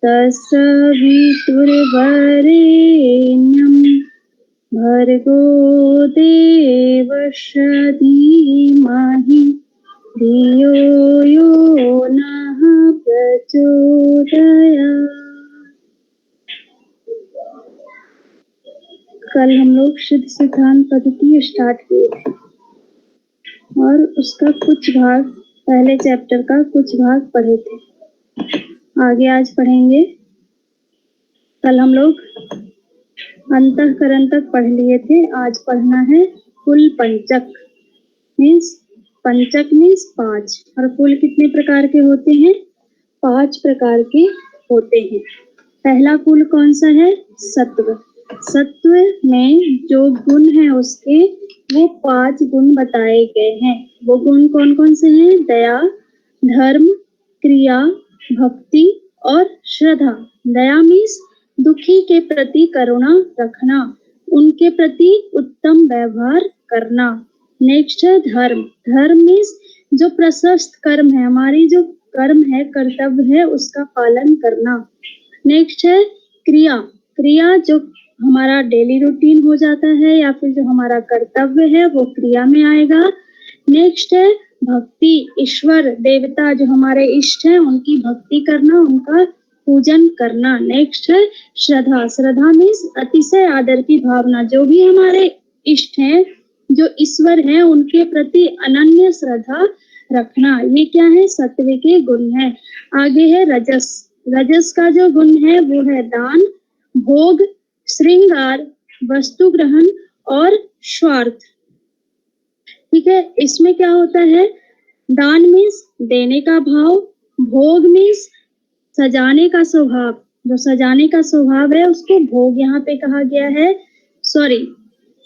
तत्सवितुर्वरेण्यं भर्गो देवस्य धीमहि धियो यो नः प्रचोदयात्। कल हम लोग शुद्ध सिद्धांत पद्धति स्टार्ट किए थे और उसका कुछ भाग, पहले चैप्टर का कुछ भाग पढ़े थे। आगे आज पढ़ेंगे। कल हम लोग अंतःकरण तक पढ़ लिए थे, आज पढ़ना है कुल पंचक। पंचक मीन्स 5, और कुल कितने प्रकार के होते हैं? 5 प्रकार के होते हैं। पहला कुल कौन सा है? सत्व। सत्व में जो गुण है उसके वो 5 गुण बताए गए हैं। वो गुण कौन कौन से हैं? दया, धर्म, क्रिया, भक्ति और श्रद्धा। दया मीन्स दुखी के प्रति करुणा रखना, उनके प्रति उत्तम व्यवहार करना। नेक्स्ट है धर्म। धर्म मीन्स जो प्रशस्त कर्म है, हमारी जो कर्म है, कर्तव्य है, उसका पालन करना। नेक्स्ट है क्रिया। क्रिया जो हमारा डेली रूटीन हो जाता है या फिर जो हमारा कर्तव्य है वो क्रिया में आएगा। नेक्स्ट है भक्ति। ईश्वर देवता जो हमारे इष्ट हैं उनकी भक्ति करना, उनका पूजन करना। नेक्स्ट है श्रद्धा। श्रद्धा मीन्स अतिशय आदर की भावना। जो भी हमारे इष्ट हैं, जो ईश्वर हैं, उनके प्रति अनन्य श्रद्धा रखना। ये क्या है? सत्व के गुण है। आगे है रजस। रजस का जो गुण है वो है दान, भोग, श्रृंगार, वस्तु ग्रहण और स्वार्थ। ठीक है, इसमें क्या होता है? दान मीन्स देने का भाव, भोग मीन्स सजाने का स्वभाव। जो सजाने का स्वभाव है उसको भोग यहाँ पे कहा गया है। सॉरी,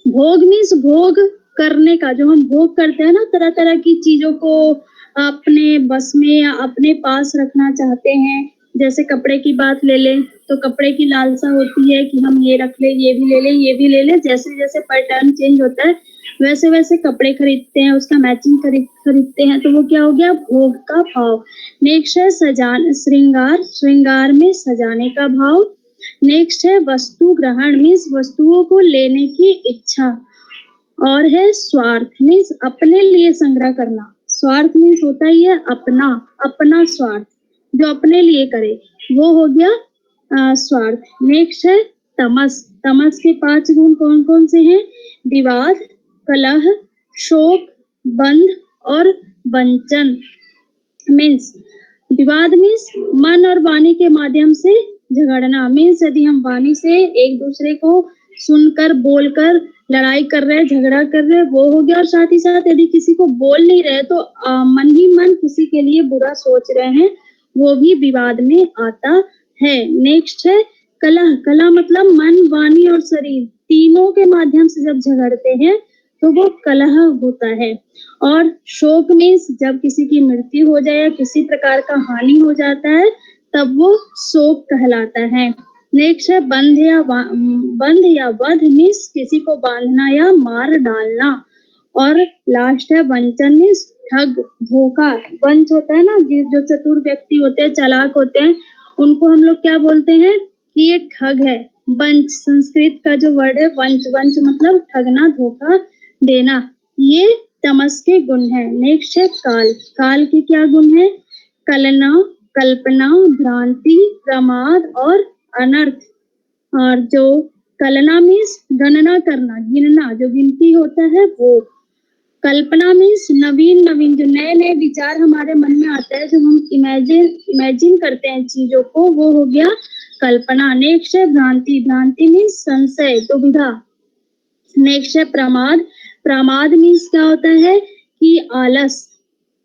भोग मीन्स भोग करने का। जो हम भोग करते हैं ना, तरह तरह की चीजों को अपने बस में या अपने पास रखना चाहते हैं। जैसे कपड़े की बात ले लें तो कपड़े की लालसा होती है कि हम ये रख ले, ये भी ले ले, ये भी ले ले। जैसे जैसे पैटर्न चेंज होता है वैसे वैसे कपड़े खरीदते हैं, उसका मैचिंग खरीदते हैं, तो वो क्या हो गया? भोग का भाव। नेक्स्ट है श्रृंगार। श्रृंगार में सजाने का भाव। नेक्स्ट है वस्तु ग्रहण मीन्स वस्तुओं को लेने की इच्छा। और है स्वार्थ मीन्स अपने लिए संग्रह करना। स्वार्थ मीन्स होता ही है अपना, अपना स्वार्थ, जो अपने लिए करे वो हो गया स्वार्थ। नेक्स्ट है तमस। तमस के 5 गुण कौन कौन से हैं? विवाद, कलह, शोक, बंध और वंचन। मीन्स विवाद मीन्स मन और वाणी के माध्यम से झगड़ना। मीन्स यदि हम वाणी से एक दूसरे को सुनकर, बोलकर लड़ाई कर रहे हैं, झगड़ा कर रहे हैं, वो हो गया। और साथ ही साथ यदि किसी को बोल नहीं रहे तो मन ही मन किसी के लिए बुरा सोच रहे हैं, वो भी विवाद में आता है। नेक्स्ट है कलह। कलह मतलब मन, वाणी और शरीर तीनों के माध्यम से जब झगड़ते हैं तो वो कलह होता है। और शोक मीन्स जब किसी की मृत्यु हो जाए या किसी प्रकार का हानि हो जाता है तब वो शोक कहलाता है। नेक्स्ट है बंध या वध मीन्स किसी को बांधना या मार डालना। और लास्ट है वंचन मीन्स ठग, धोखा। वंच होता है ना, जो चतुर व्यक्ति होते हैं, चालाक होते हैं, उनको हम लोग क्या बोलते हैं कि ये ठग है। वंच संस्कृत का जो वर्ड है वंच। वंच मतलब ठगना, धोखा देना। ये तमस के गुण है। नेक्स्ट है काल। काल के क्या गुण है? कलना, कल्पना, भ्रांति, प्रमाद और अनर्थ। और जो कलना मीन्स गणना करना, गिनना, जो गिनती होता है वो। कल्पना मीन्स नवीन नवीन, जो नए नए विचार हमारे मन में आता है, जो हम इमेजिन करते हैं चीजों को, वो हो गया कल्पना। नेक्स्ट है भ्रांति। भ्रांति मीन्स संशय, दुविधा। नेक्स्ट है प्रमाद। प्रमाद मीन्स क्या होता है कि आलस,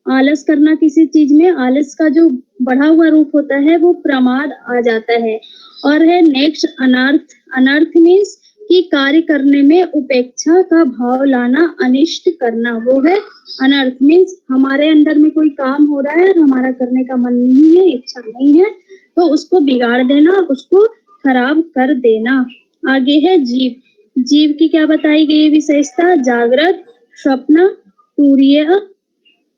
आलस करना किसी चीज में, आलस का जो बढ़ा हुआ रूप होता है वो प्रमाद आ जाता है। और है नेक्स्ट अनर्थ। अनर्थ मीन्स कि कार्य करने में उपेक्षा का भाव लाना, अनिष्ट करना, वो है अनर्थ। मीन्स हमारे अंदर में कोई काम हो रहा है और हमारा करने का मन नहीं है, इच्छा नहीं है, तो उसको बिगाड़ देना, उसको खराब कर देना। आगे है जीव। जीव की क्या बताई गई विशेषता? जागृत, स्वप्न, तुरीय,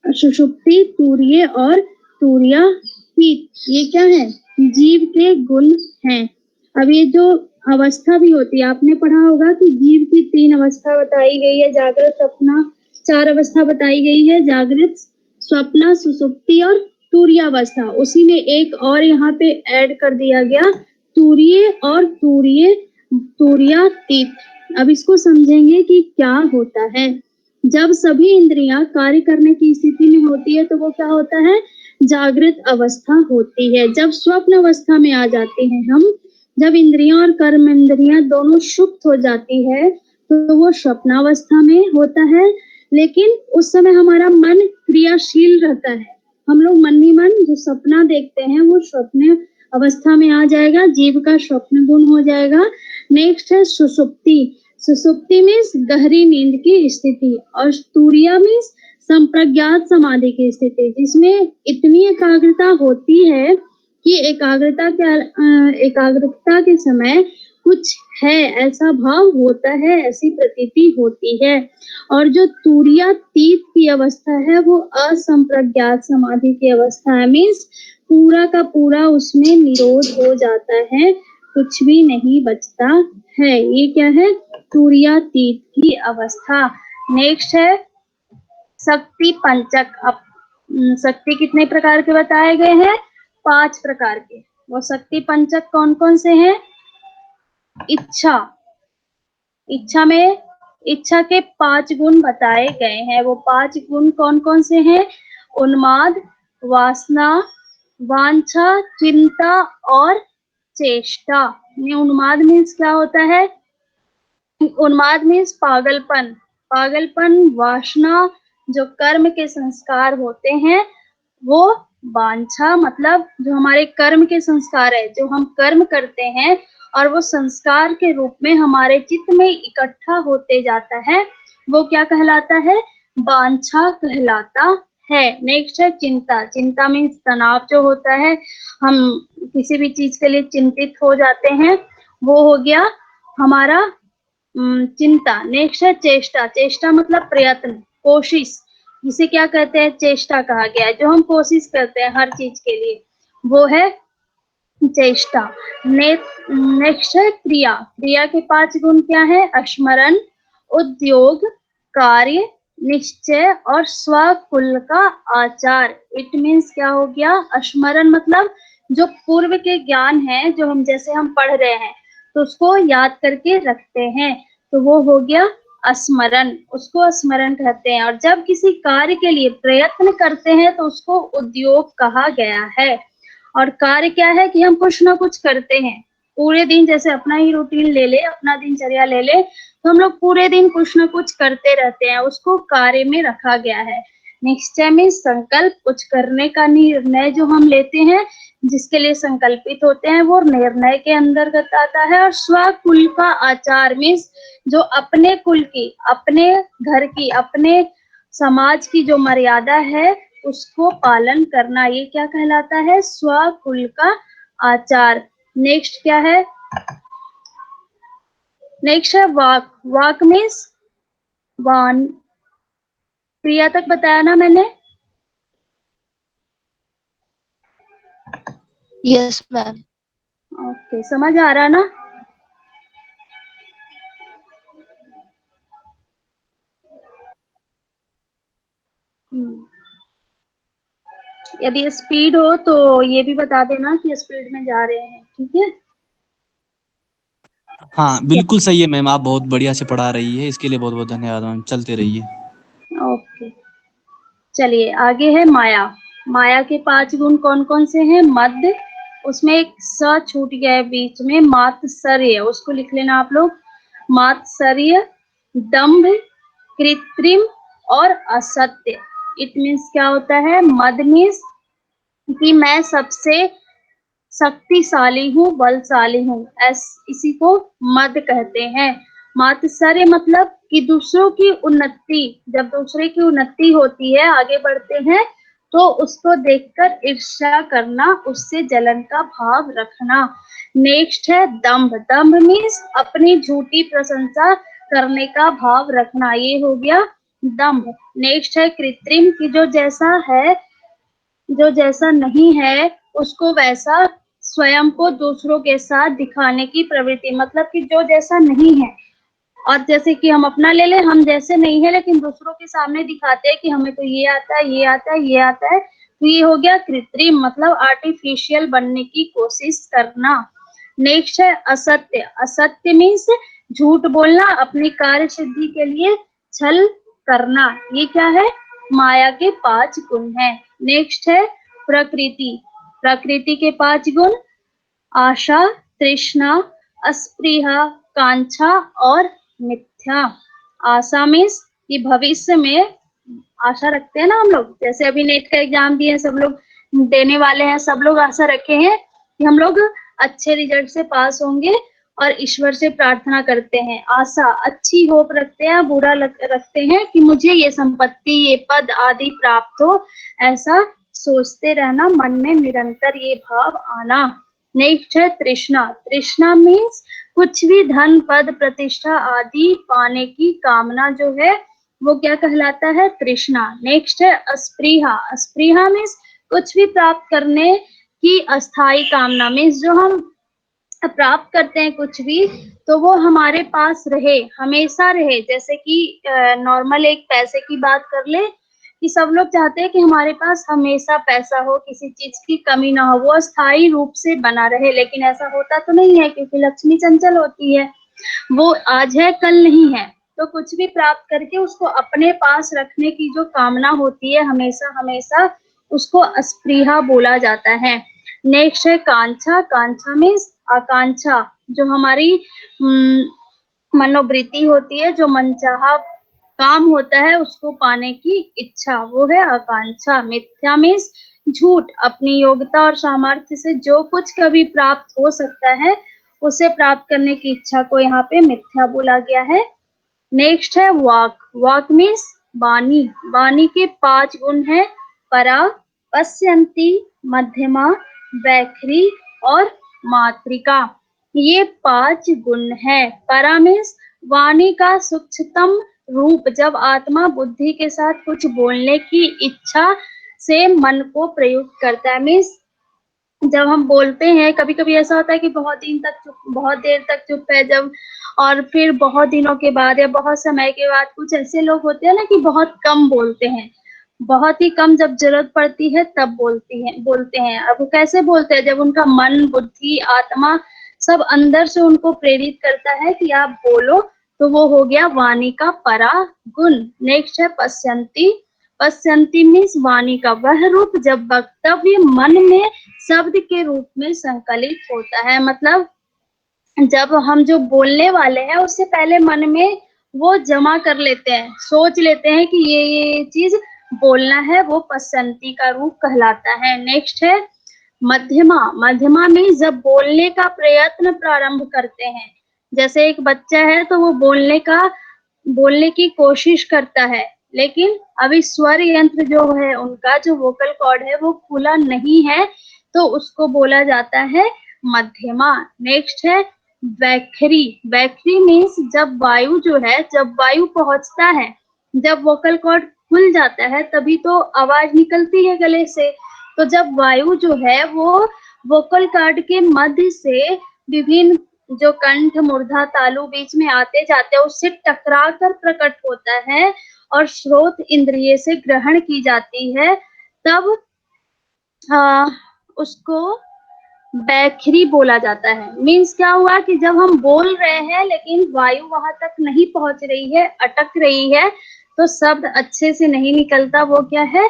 सुषुप्ति, तुरीय और तुरीयातीत। ये क्या है? जीव के गुण हैं। अब ये जो अवस्था भी होती है, आपने पढ़ा होगा कि जीव की 3 अवस्था बताई गई है, जागृत, स्वप्न, 4 अवस्था बताई गई है, जागृत, स्वप्न, सुषुप्ति और तुरीयावस्था। उसी में एक और यहाँ पे ऐड कर दिया गया, तुरीय और तुरीयातीत। अब इसको समझेंगे कि क्या होता है। जब सभी इंद्रियां कार्य करने की स्थिति में होती है तो वो क्या होता है, जागृत अवस्था होती है। जब स्वप्न अवस्था में आ जाते हैं हम, जब इंद्रियां और कर्म इंद्रियां दोनों सुप्त हो जाती है तो वो स्वप्नावस्था में होता है। लेकिन उस समय हमारा मन क्रियाशील रहता है, हम लोग मन ही मन जो सपना देखते हैं वो स्वप्न अवस्था में आ जाएगा, जीव का स्वप्न गुण हो जाएगा। नेक्स्ट है सुसुप्ति। सुसुप्ति मीन्स गहरी नींद की स्थिति, और तुरीया मीन्स संप्रज्ञात समाधि की स्थिति, जिसमें इतनी एकाग्रता होती है कि एकाग्रता के समय कुछ है ऐसा भाव होता है, ऐसी प्रतीति होती है। और जो तुरीयातीत की अवस्था है वो असंप्रज्ञात समाधि की अवस्था है, मीन्स पूरा का पूरा उसमें निरोध हो जाता है, कुछ भी नहीं बचता है। ये क्या है, तुरीयातीत की अवस्था। नेक्स्ट है शक्ति पंचक। अब शक्ति कितने प्रकार के बताए गए हैं, 5 प्रकार के। वो शक्ति पंचक कौन कौन से हैं, इच्छा, इच्छा में इच्छा के 5 गुण बताए गए हैं। वो 5 गुण कौन कौन से हैं, उन्माद, वासना, वांछा, चिंता और चेष्टा। उन्माद मीन्स क्या होता है, उन्माद मीन्स पागलपन, पागलपन, वासना जो कर्म के संस्कार होते हैं, वो वांछा मतलब जो हमारे कर्म के संस्कार है, जो हम कर्म करते हैं और वो संस्कार के रूप में हमारे चित्त में इकट्ठा होते जाता है, वो क्या कहलाता है, वांछा कहलाता है। नेक्स्ट है चिंता। चिंता मीन्स तनाव जो होता है, हम किसी भी चीज के लिए चिंतित हो जाते हैं, वो हो गया हमारा चिंता। नेक्स्ट है चेष्टा। चेष्टा मतलब प्रयत्न, कोशिश, जिसे क्या कहते हैं, चेष्टा कहा गया है। जो हम कोशिश करते हैं हर चीज के लिए, वो है चेष्टा। नेक्स्ट है क्रिया। क्रिया के 5 गुण क्या है, स्मरण, उद्योग, कार्य, निश्चय और स्वकुल का आचार। इट मीन्स क्या हो गया, स्मरण मतलब जो पूर्व के ज्ञान है, जो हम जैसे हम पढ़ रहे हैं तो उसको याद करके रखते हैं, तो वो हो गया स्मरण, उसको स्मरण कहते हैं। और जब किसी कार्य के लिए प्रयत्न करते हैं तो उसको उद्योग कहा गया है। और कार्य क्या है कि हम कुछ ना कुछ करते हैं पूरे दिन, जैसे अपना ही रूटीन ले ले, अपना दिनचर्या ले ले, तो हम लोग पूरे दिन कुछ ना कुछ करते रहते हैं, उसको कार्य में रखा गया है। निश्चय में संकल्प, कुछ करने का निर्णय जो हम लेते हैं, जिसके लिए संकल्पित होते हैं, वो निर्णय के अंतर्गत आता है। और स्वकुल का आचार मीन्स जो अपने कुल की, अपने घर की, अपने समाज की जो मर्यादा है उसको पालन करना, ये क्या कहलाता है, स्वकुल का आचार। नेक्स्ट क्या है, नेक्स्ट है वाक। वाक मीन्स वान, क्रिया तक बताया ना मैंने। Yes ma'am. ओके, समझ आ रहा ना। यदि स्पीड हो तो ये भी बता देना कि स्पीड में जा रहे हैं, ठीक है। हाँ बिल्कुल सही है मैम, आप बहुत बढ़िया से पढ़ा रही है, इसके लिए बहुत बहुत धन्यवाद मैम, चलते रहिए। ओके, चलिए आगे है माया। माया के 5 गुण कौन कौन से हैं, मद, उसमें एक स छूट गया है बीच में, मात्सर्य, उसको लिख लेना आप लोग, मात्सर्य, दंभ, कृत्रिम और असत्य। इट मीन्स क्या होता है, मद मीन्स कि मैं सबसे शक्तिशाली हूँ, बलशाली हूँ, इसी को मद कहते हैं। मात्सर्य मतलब कि दूसरों की उन्नति, जब दूसरे की उन्नति होती है, आगे बढ़ते हैं, तो उसको देखकर ईर्ष्या करना, उससे जलन का भाव रखना। नेक्स्ट है दंभ। दंभ मीन्स अपनी झूठी प्रशंसा करने का भाव रखना, ये हो गया दंभ। नेक्स्ट है कृत्रिम, कि जो जैसा है, जो जैसा नहीं है उसको वैसा स्वयं को दूसरों के साथ दिखाने की प्रवृत्ति, मतलब कि जो जैसा नहीं है, और जैसे कि हम अपना ले लें, हम जैसे नहीं है लेकिन दूसरों के सामने दिखाते हैं कि हमें तो ये आता है, ये आता है, ये आता है, तो ये हो गया कृत्रिम, मतलब आर्टिफिशियल बनने की कोशिश करना। नेक्स्ट है असत्य। असत्य मीन्स झूठ बोलना, अपनी कार्य सिद्धि के लिए छल करना। ये क्या है? माया के 5 गुण है। नेक्स्ट है प्रकृति। प्रकृति के 5 गुण: आशा, तृष्णा, अस्पृहा, कांक्षा और मिथ्या। आशा मीन्स कि भविष्य में आशा रखते हैं ना हम लोग, जैसे अभी नेट का एग्जाम दिए सब लोग, देने वाले हैं, सब लोग आशा रखे हैं कि हम लोग अच्छे रिजल्ट से पास होंगे और ईश्वर से प्रार्थना करते हैं। आशा, अच्छी होप रखते हैं, बुरा रखते हैं कि मुझे ये संपत्ति, ये पद आदि प्राप्त हो, ऐसा सोचते रहना, मन में निरंतर ये भाव आना। नेक्स्ट है तृष्णा। तृष्णा मीन्स कुछ भी धन, पद, प्रतिष्ठा आदि पाने की कामना जो है वो क्या कहलाता है? तृष्णा। नेक्स्ट है अस्पृहा। अस्पृहा मीन्स कुछ भी प्राप्त करने की अस्थाई कामना, मीन्स जो हम प्राप्त करते हैं कुछ भी, तो वो हमारे पास रहे, हमेशा रहे। जैसे कि नॉर्मल एक पैसे की बात कर ले, कि सब लोग चाहते हैं कि हमारे पास हमेशा पैसा हो, किसी चीज की कमी ना हो, वो स्थायी रूप से बना रहे, लेकिन ऐसा होता तो नहीं है, क्योंकि लक्ष्मी चंचल होती है, वो आज है कल नहीं है। तो कुछ भी प्राप्त करके उसको अपने पास रखने की जो कामना होती है हमेशा हमेशा, उसको अस्पृहा बोला जाता है। नेक्स्ट है कांक्षा। कांक्षा मीन्स आकांक्षा, जो हमारी मनोवृत्ति होती है, जो मनचाहा काम होता है उसको पाने की इच्छा, वो है आकांक्षा। मिथ्या मीन्स झूठ, अपनी योग्यता और सामर्थ्य से जो कुछ कभी प्राप्त हो सकता है उसे प्राप्त करने की इच्छा को यहाँ पे मिथ्या बोला गया है। नेक्स्ट है वाक। वाक मीन्स वाणी। वाणी के 5 गुण है: परा, पश्यंती, मध्यमा, वैखरी और मात्रिका। ये 5 गुण है। परा मीन्स वाणी का सूक्ष्मतम रूप, जब आत्मा बुद्धि के साथ कुछ बोलने की इच्छा से मन को प्रयुक्त करता है। मीन्स जब हम बोलते हैं, कभी कभी ऐसा होता है कि बहुत देर तक चुप है जब, और फिर बहुत दिनों के बाद या बहुत समय के बाद कुछ ऐसे लोग होते हैं ना कि बहुत कम बोलते हैं, बहुत ही कम, जब जरूरत पड़ती है तब बोलते हैं। अब वो कैसे बोलते हैं? जब उनका मन, बुद्धि, आत्मा सब अंदर से उनको प्रेरित करता है कि आप बोलो, तो वो हो गया वाणी का परा गुण। नेक्स्ट है पश्यंती। पश्यंती मीन्स वाणी का वह रूप जब वक्तव्य मन में शब्द के रूप में संकलित होता है, मतलब जब हम जो बोलने वाले हैं उससे पहले मन में वो जमा कर लेते हैं, सोच लेते हैं कि ये चीज बोलना है, वो पश्यंती का रूप कहलाता है। नेक्स्ट है मध्यमा। मध्यमा में जब बोलने का प्रयत्न प्रारंभ करते हैं, जैसे एक बच्चा है तो वो बोलने की कोशिश करता है, लेकिन अभी स्वर यंत्र जो है उनका, जो वोकल कॉर्ड है वो खुला नहीं है, तो उसको बोला जाता है मध्यमा। नेक्स्ट है वैखरी। वैखरी मीन्स जब वायु जो है, जब वायु पहुंचता है, जब वोकल कॉर्ड खुल जाता है तभी तो आवाज निकलती है गले से, तो जब वायु जो है वो वोकल कॉर्ड के मध्य से विभिन्न जो कंठ, मूर्धा, तालु बीच में आते जाते हैं उससे टकरा कर प्रकट होता है और श्रोत इंद्रिय से ग्रहण की जाती है, तब उसको बैखरी बोला जाता है। मीन्स क्या हुआ कि जब हम बोल रहे हैं लेकिन वायु वहां तक नहीं पहुंच रही है, अटक रही है, तो शब्द अच्छे से नहीं निकलता, वो क्या है?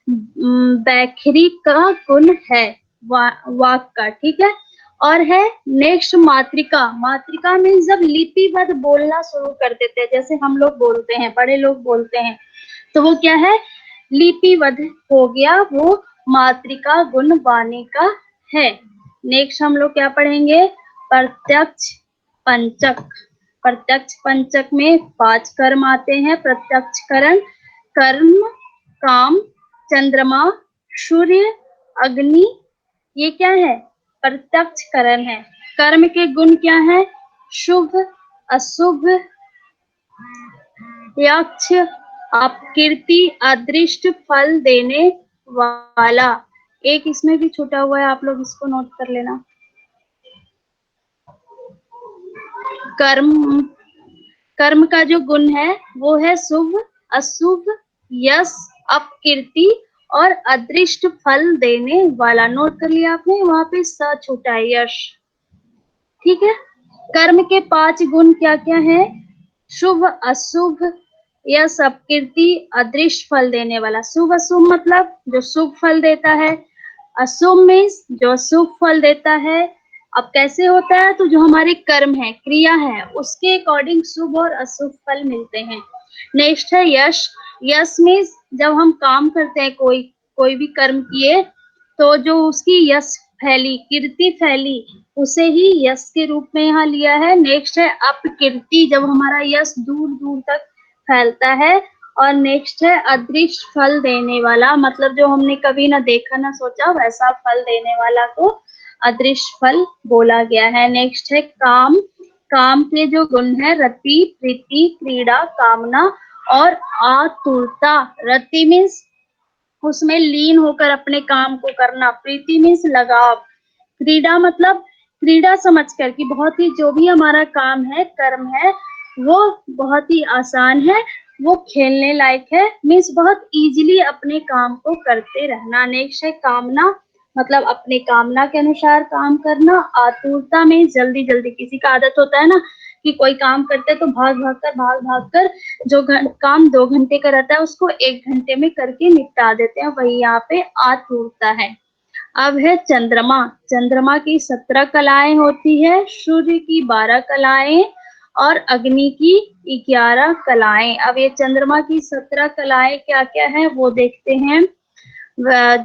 बैखरी का गुण है वाक का, ठीक है। और है नेक्स्ट मात्रिका। मात्रिका मीन्स जब लिपिबद्ध बोलना शुरू कर देते हैं, जैसे हम लोग बोलते हैं, बड़े लोग बोलते हैं, तो वो क्या है? लिपिबद्ध हो गया, वो मात्रिका गुण वाणी का है। नेक्स्ट हम लोग क्या पढ़ेंगे? प्रत्यक्ष पंचक। प्रत्यक्ष पंचक में 5 कर्म आते हैं। प्रत्यक्ष करण, कर्म, काम, चंद्रमा, सूर्य, अग्नि, ये क्या है? प्रत्यक्ष करण है। कर्म के गुण क्या है? शुभ, अशुभ, यक्ष, अपकीर्ति, अदृष्ट, फल देने वाला। एक इसमें भी छूटा हुआ है, आप लोग इसको नोट कर लेना। कर्म, कर्म का जो गुण है वो है शुभ, अशुभ, यश, अपकीर्ति और अदृष्ट फल देने वाला। नोट कर लिया आपने, वहां पे स छूटा है, यश। ठीक है, कर्म के 5 गुण क्या क्या है? शुभ, अशुभ, यश, अपकीर्ति, अदृष्ट फल देने वाला। शुभ अशुभ मतलब जो शुभ फल देता है, अशुभ मीन्स जो अशुभ फल देता है। अब कैसे होता है? तो जो हमारे कर्म है, क्रिया है, उसके अकॉर्डिंग शुभ और अशुभ फल मिलते हैं। नेक्स्ट है यश। यश मीन्स जब हम काम करते हैं, कोई भी कर्म किए तो जो उसकी यश फैली, कीर्ति फैली, उसे ही यश के रूप में यहाँ लिया है। नेक्स्ट है अपकीर्ति, जब हमारा यश दूर दूर तक फैलता है। और नेक्स्ट है अदृष्ट फल देने वाला, मतलब जो हमने कभी ना देखा ना सोचा वैसा फल देने वाला को अदृष्ट फल बोला गया है। नेक्स्ट है काम। काम के जो गुण है रति, प्रीति, क्रीड़ा, कामना और आतुरता। रति मीन्स उसमें लीन होकर अपने काम को करना, प्रीति मीन्स लगाव, क्रीड़ा मतलब क्रीड़ा समझकर कि बहुत ही जो भी हमारा काम है, कर्म है, वो बहुत ही आसान है, वो खेलने लायक है, मीन्स बहुत इजीली अपने काम को करते रहना। नेक्स्ट है कामना, मतलब अपने कामना के अनुसार काम करना। आतुरता में जल्दी जल्दी, किसी का आदत होता है ना कि कोई काम करते हैं तो भाग भाग कर जो काम 2 घंटे का रहता है उसको 1 घंटे में करके निपटा देते हैं, वही यहाँ पे आतुरता है। अब है चंद्रमा। चंद्रमा की 17 कलाएं होती है, सूर्य की 12 कलाएं और अग्नि की 11 कलाएं। अब ये चंद्रमा की 17 कलाएं क्या क्या है वो देखते हैं।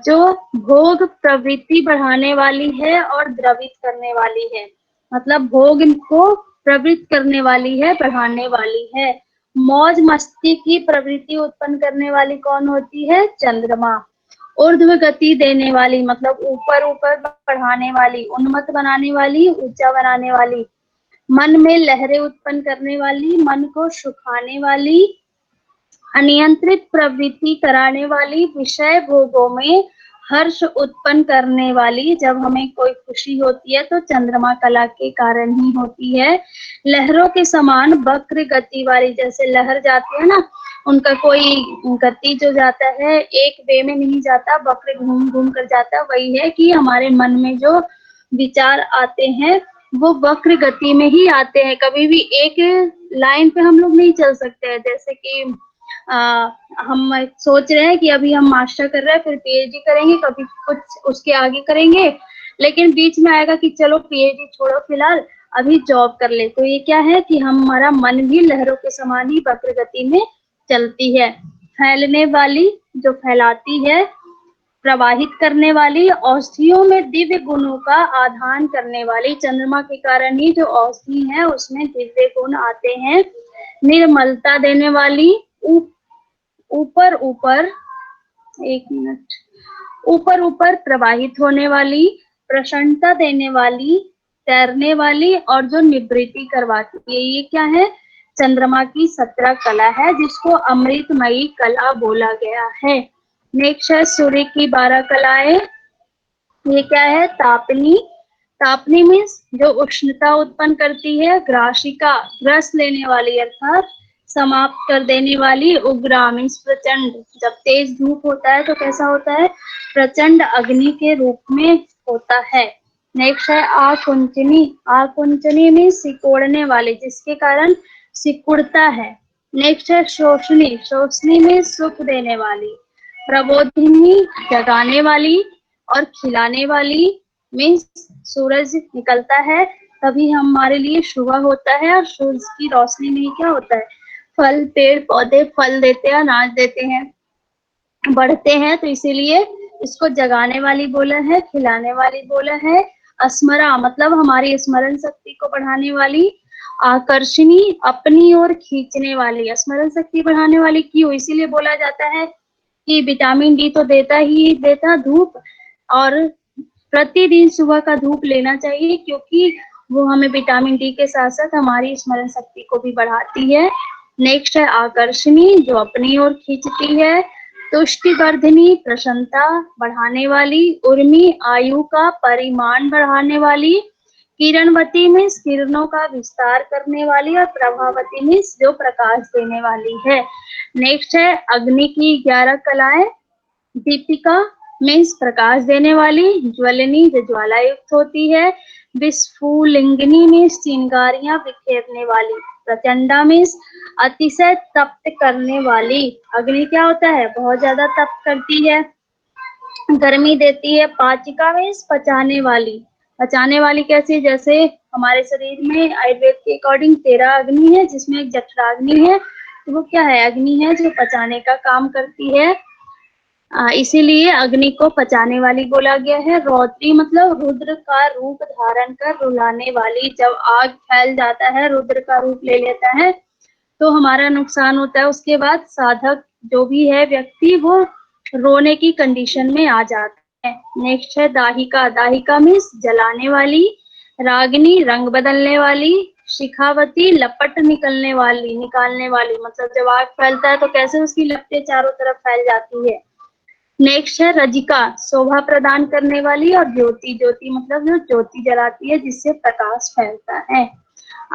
जो भोग प्रवृत्ति बढ़ाने वाली है और द्रवित करने वाली है, मतलब भोग को प्रवृत्त करने वाली है, बढ़ाने वाली है। मौज मस्ती की प्रवृत्ति उत्पन्न करने वाली कौन होती है? चंद्रमा। ऊर्ध्व गति देने वाली, मतलब ऊपर ऊपर बढ़ाने वाली, उन्मत्त बनाने वाली, ऊंचा बनाने वाली। मन में लहरें उत्पन्न करने वाली, मन को सुखाने वाली। अनियंत्रित प्रवृत्ति कराने वाली, विषय भोगों में हर्ष उत्पन्न करने वाली। जब हमें कोई खुशी होती है तो चंद्रमा कला के कारण ही होती है। लहरों के समान वक्र गति वाली, जैसे लहर जाती है ना, उनका कोई गति जो जाता है एक वे में नहीं जाता, वक्र घूम घूम कर जाता। वही है कि हमारे मन में जो विचार आते हैं वो वक्र गति में ही आते हैं, कभी भी एक लाइन पे हम लोग नहीं चल सकते हैं। जैसे कि हम सोच रहे हैं कि अभी हम मास्टर कर रहे हैं, फिर पीएचडी करेंगे, कभी कुछ उसके आगे करेंगे, लेकिन बीच में आएगा कि चलो पीएचडी छोड़ो फिलहाल, अभी जॉब कर ले। तो ये क्या है कि हमारा मन भी लहरों के समान ही वक्र गति में चलती है। फैलने वाली, जो फैलाती है। प्रवाहित करने वाली, औषधियों में दिव्य गुणों का आधान करने वाली। चंद्रमा के कारण ही जो औषधि है उसमें दिव्य गुण आते हैं। निर्मलता देने वाली, ऊपर ऊपर, एक मिनट, ऊपर ऊपर प्रवाहित होने वाली, प्रसन्नता देने वाली, तैरने वाली और जो निवृत्ति करवाती है। ये क्या है? चंद्रमा की 17 कला है, जिसको अमृतमयी कला बोला गया है। नेक्स्ट है सूर्य की 12 कलाएं। ये क्या है? तापनी। तापनी मीन्स जो उष्णता उत्पन्न करती है। ग्रासिका, रस लेने वाली अर्थात समाप्त कर देने वाली। उग्रा मीन्स प्रचंड, जब तेज धूप होता है तो कैसा होता है? प्रचंड अग्नि के रूप में होता है। नेक्स्ट है आकुंचनी। आकुंचनी मीन्स सिकोड़ने वाली, जिसके कारण सिकुड़ता है। नेक्स्ट है शोषणी। शोषणी में सुख देने वाली। प्रबोधिनी, जगाने वाली और खिलाने वाली। मीन्स सूरज निकलता है तभी हमारे लिए सुबह होता है, और सूरज की रोशनी में क्या होता है? फल, पेड़ पौधे फल देते हैं, अनाज देते हैं, बढ़ते हैं, तो इसीलिए इसको जगाने वाली बोला है, खिलाने वाली बोला है। स्मरा मतलब हमारी स्मरण शक्ति को बढ़ाने वाली। आकर्षणी, अपनी ओर खींचने वाली। स्मरण शक्ति बढ़ाने वाली क्यों? इसीलिए बोला जाता है कि विटामिन डी तो देता ही देता धूप, और प्रतिदिन सुबह का धूप लेना चाहिए, क्योंकि वो हमें विटामिन डी के साथ साथ हमारी स्मरण शक्ति को भी बढ़ाती है। नेक्स्ट है आकर्षणी, जो अपनी ओर खींचती है। तुष्टिवर्धनी, प्रसन्नता बढ़ाने वाली। उर्मी, आयु का परिमाण बढ़ाने वाली। किरणवती मीन्स किरणों का विस्तार करने वाली, और प्रभावती मीन्स जो प्रकाश देने वाली है। नेक्स्ट है अग्नि की 11 कलाएं। दीपिका मीन्स प्रकाश देने वाली, ज्वलनी जो ज्वाला युक्त होती है, विस्फुलिंगिनी मीन्स चिंगारियां बिखेरने वाली, प्रचंडा मीन्स अतिशय तप्त करने वाली। अग्नि क्या होता है? बहुत ज्यादा तप्त करती है, गर्मी देती है। पाचिका मीन्स पचाने वाली। पचाने वाली कैसी? जैसे हमारे शरीर में आयुर्वेद के अकॉर्डिंग 13 अग्नि है, जिसमें एक जठराग्नि है, तो वो क्या है? अग्नि है जो पचाने का काम करती है। इसीलिए अग्नि को पचाने वाली बोला गया है। रौद्री मतलब रुद्र का रूप धारण कर रुलाने वाली। जब आग फैल जाता है, रुद्र का रूप ले लेता है, तो हमारा नुकसान होता है। उसके बाद साधक जो भी है व्यक्ति, वो रोने की कंडीशन में आ जाता है। नेक्स्ट है दाहिका। दाहिका मीन्स जलाने वाली। रागिनी रंग बदलने वाली। शिखावती लपट निकालने वाली, मतलब जब आग फैलता है तो कैसे उसकी लपटें चारों तरफ फैल जाती है। नेक्स्ट है रजिका, शोभा प्रदान करने वाली। और ज्योति, ज्योति मतलब जो ज्योति जलाती है जिससे प्रकाश फैलता है।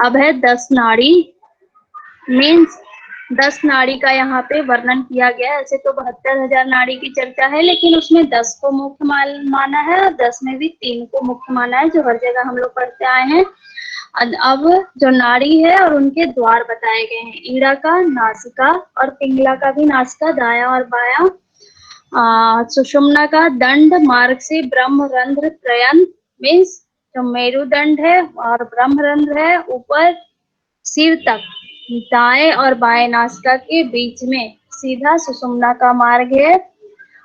अब है 10 नाड़ी मीन्स 10 नाड़ी का यहाँ पे वर्णन किया गया है। ऐसे तो 72,000 नाड़ी की चर्चा है, लेकिन उसमें 10 को मुख्य माना है, और 10 में भी 3 को मुख्य माना है, जो हर जगह हम लोग पढ़ते आए हैं। अब जो नाड़ी है और उनके द्वार बताए गए हैं। ईड़ा का नासिका, और पिंगला का भी नासिका, दाया और बाया। सुषुम्ना का दंड मार्ग से ब्रह्मरंध्र त्रयन मीन्स जो मेरुदंड है और ब्रह्मरंध्र है ऊपर सिर तक, दाएं और बाएं नासिका के बीच में सीधा सुषुम्ना का मार्ग है।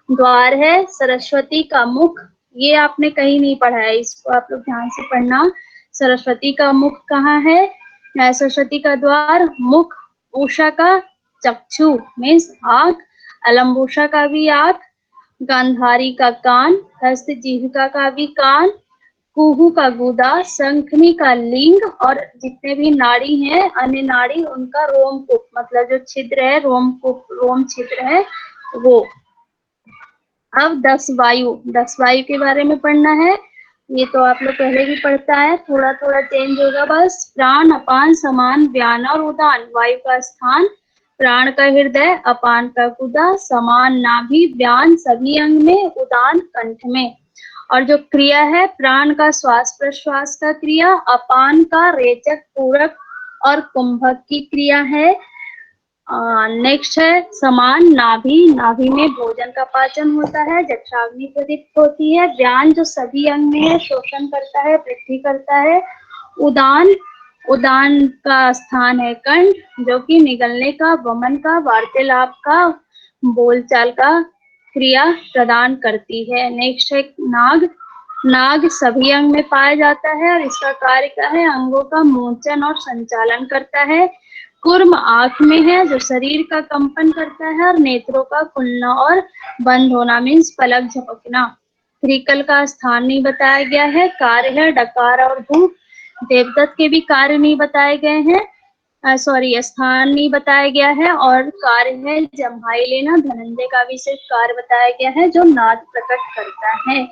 द्वार है सरस्वती का मुख। ये आपने कहीं नहीं पढ़ा है, इसको आप लोग ध्यान से पढ़ना। सरस्वती का मुख कहाँ है? सरस्वती का द्वार मुख। उषा का चक्षु मीन्स आंख। अलम्बुषा का भी आंख। गांधारी का कान। हस्त जीविका का भी कान। कुहू का गुदा। शंखनी का लिंग। और जितने भी नाड़ी हैं अन्य नाड़ी, उनका रोमकूप मतलब जो छिद्र है, रोमकूप रोम छिद्र है वो। अब 10 वायु, 10 वायु के बारे में पढ़ना है। ये तो आप लोग पहले भी पढ़ता है, थोड़ा थोड़ा चेंज होगा बस। प्राण, अपान, समान, व्यान और उदान। वायु का स्थान, प्राण का हृदय, अपान का गुदा, समान नाभि, व्यान सभी अंग में, उदान कंठ में। और जो क्रिया है, प्राण का श्वास प्रश्वास का क्रिया, अपान का रेचक पूरक और कुंभक की क्रिया है। नेक्स्ट है समान नाभि, नाभि में भोजन का पाचन होता है, जठराग्नि प्रदीप्त होती है। व्यान जो सभी अंग में है, शोषण करता है, वृद्धि करता है। उदान, उदान का स्थान है कंठ, जो कि निगलने का, वमन का, वार्तालाप का, बोलचाल का क्रिया प्रदान करती है। नेक्स्ट है नाग। नाग सभी अंग में पाया जाता है और इसका कार्य क्या है? अंगों का मोचन और संचालन करता है। कुर्म आंख में है, जो शरीर का कंपन करता है, और नेत्रों का खुलना और बंद होना मीन्स पलक झपकना। त्रिकल का स्थान नहीं बताया गया है। कार्य है डकार और धूप। देवदत्त के भी कार्य नहीं बताए गए हैं, सॉरी स्थान नहीं बताया गया है। और कार्य है जम्हाई लेना। धनंजय का भी सिर्फ कार्य बताया गया है, जो नाद प्रकट करता है।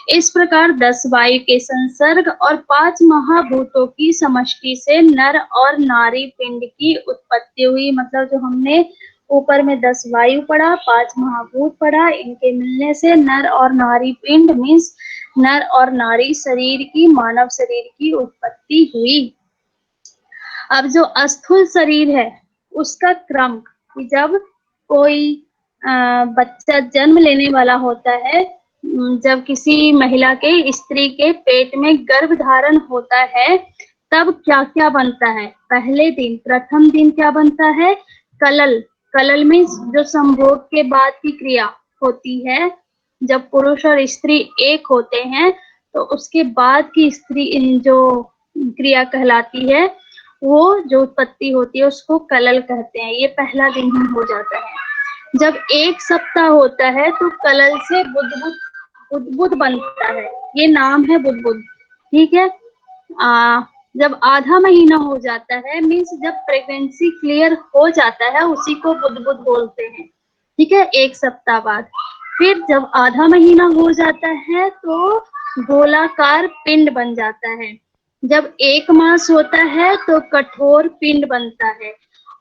इस प्रकार 10 वायु के संसर्ग और 5 महाभूतों की समष्टि से नर और नारी पिंड की उत्पत्ति हुई। मतलब जो हमने ऊपर में 10 वायु पढ़ा, 5 महाभूत पढ़ा, इनके मिलने से नर और नारी पिंड मीन्स नर और नारी शरीर की, मानव शरीर की उत्पत्ति हुई। अब जो स्थूल शरीर है उसका क्रम, कि जब कोई बच्चा जन्म लेने वाला होता है, जब किसी महिला के, स्त्री के पेट में गर्भ धारण होता है, तब क्या क्या बनता है? पहले दिन, प्रथम दिन क्या बनता है? कलल। कलल में जो संभोग के बाद की क्रिया होती है, जब पुरुष और स्त्री एक होते हैं तो उसके बाद की स्त्री जो क्रिया कहलाती है, वो जो उत्पत्ति होती है उसको कलल कहते हैं। ये पहला दिन ही हो जाता है। जब 1 सप्ताह होता है तो कलल से बुद्बुद, बुद्बुद बनता है। ये नाम है बुद्बुद, ठीक है। जब आधा महीना हो जाता है मीन्स जब प्रेगनेंसी क्लियर हो जाता है, उसी को बुद्बुद बोलते हैं, ठीक है। 1 सप्ताह बाद फिर जब आधा महीना हो जाता है तो गोलाकार पिंड बन जाता है। जब 1 मास होता है तो कठोर पिंड बनता है,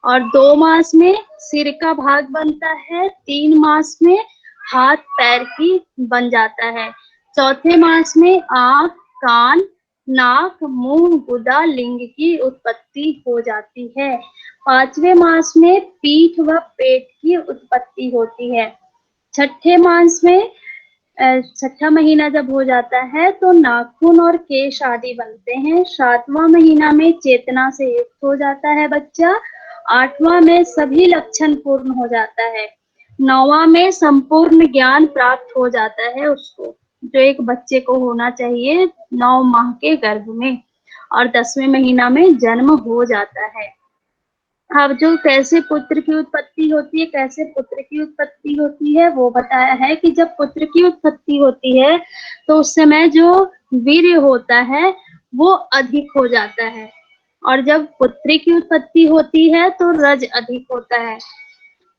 और 2 मास में सिर का भाग बनता है, 3 मास में हाथ पैर की बन जाता है, चौथे मास में आंख, कान, नाक, मुंह, गुदा, लिंग की उत्पत्ति हो जाती है। 5वें मास में पीठ व पेट की उत्पत्ति होती है। छठे मास में छठा महीना जब हो जाता है तो नाखून और केश आदि बनते हैं। 7वां महीना में चेतना से युक्त हो जाता है बच्चा। 8वां में सभी लक्षण पूर्ण हो जाता है। 9वां में संपूर्ण ज्ञान प्राप्त हो जाता है उसको, जो एक बच्चे को होना चाहिए 9 माह के गर्भ में, और 10वें महीना में जन्म हो जाता है। अब जो कैसे पुत्र की उत्पत्ति होती है, कैसे पुत्र की उत्पत्ति होती है, वो बताया है कि जब पुत्र की उत्पत्ति होती है तो उस समय जो वीर्य होता है वो अधिक हो जाता है, और जब पुत्री की उत्पत्ति होती है तो रज अधिक होता है।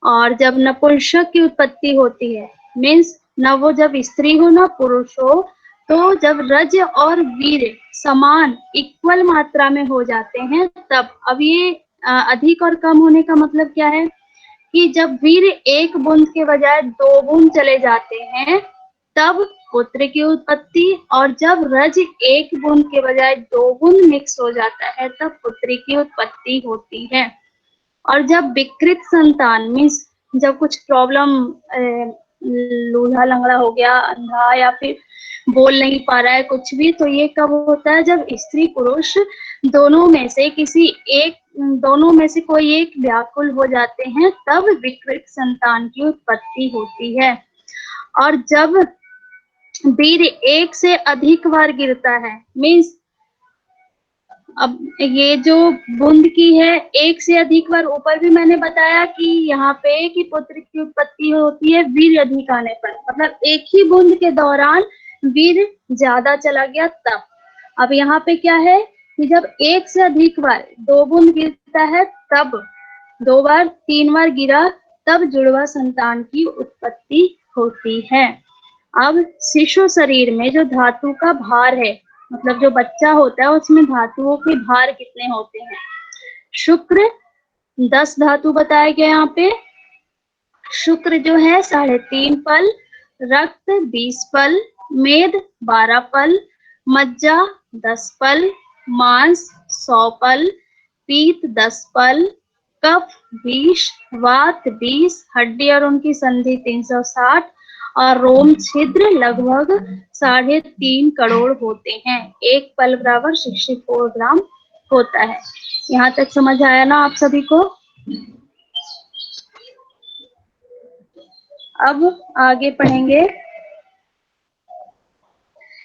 और जब नपुंसक की उत्पत्ति होती है, मीन्स न वो जब स्त्री हो न पुरुष हो, तो जब रज और वीर समान इक्वल मात्रा में हो जाते हैं तब। अब ये अधिक और कम होने का मतलब क्या है कि जब वीर 1 बूंद के बजाय 2 बूंद चले जाते हैं तब पुत्र की उत्पत्ति, और जब रज 1 बूंद के बजाय 2 बूंद मिक्स हो जाता है तब पुत्री की उत्पत्ति होती है। और जब विकृत संतान मीन्स जब कुछ प्रॉब्लम, लूल्हा लंगड़ा हो गया, अंधा, या फिर बोल नहीं पा रहा है कुछ भी, तो ये कब होता है जब स्त्री पुरुष दोनों में से किसी एक, दोनों में से कोई एक व्याकुल हो जाते हैं तब विकृत संतान की उत्पत्ति होती है। और जब वीर 1 से अधिक बार गिरता है, मीन्स अब ये जो बूंद की है 1 से अधिक बार, ऊपर भी मैंने बताया कि यहाँ पे कि पुत्र की उत्पत्ति होती है वीर अधिक आने पर, मतलब एक ही बूंद के दौरान वीर ज्यादा चला गया तब। अब यहाँ पे क्या है कि जब 1 से अधिक बार 2 बूंद गिरता है तब, 2 बार 3 बार गिरा तब जुड़वा संतान की उत्पत्ति होती है। अब शिशु शरीर में जो धातु का भार है, मतलब जो बच्चा होता है उसमें धातुओं के भार कितने होते हैं? शुक्र 10 धातु बताया गया यहाँ पे। शुक्र जो है 3.5 पल, रक्त 20 पल, मेद 12 पल, मज्जा 10 पल, मांस 100 पल, पीत 10 पल, कफ 20, वात 20, हड्डी और उनकी संधि 360, और रोम छिद्र लगभग 3.5 करोड़ होते हैं। 1 पल बराबर 64 ग्राम होता है। यहाँ तक समझ आया ना आप सभी को? अब आगे पढ़ेंगे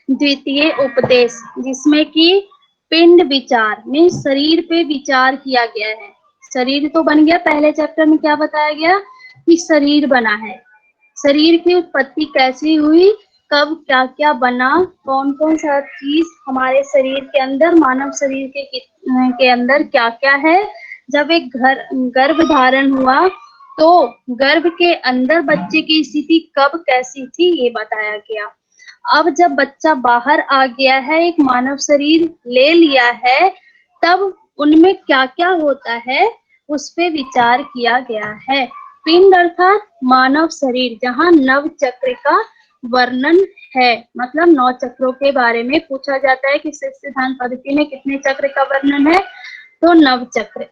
द्वितीय उपदेश, जिसमें कि पिंड विचार में शरीर पे विचार किया गया है। शरीर तो बन गया, पहले चैप्टर में क्या बताया गया कि शरीर बना है, शरीर की उत्पत्ति कैसी हुई, कब क्या क्या बना, कौन कौन सा चीज हमारे शरीर के अंदर, मानव शरीर के अंदर क्या क्या है, जब एक गर्भ धारण हुआ तो गर्भ के अंदर बच्चे की स्थिति कब कैसी थी, ये बताया गया। अब जब बच्चा बाहर आ गया है, एक मानव शरीर ले लिया है, तब उनमें क्या क्या होता है उस पे विचार किया गया है। पिंड अर्थात मानव शरीर, जहाँ नव चक्र का वर्णन है, मतलब 9 चक्रों के बारे में पूछा जाता है कि सिद्धांत पद्धति में कितने चक्र का वर्णन है, तो 9 चक्र।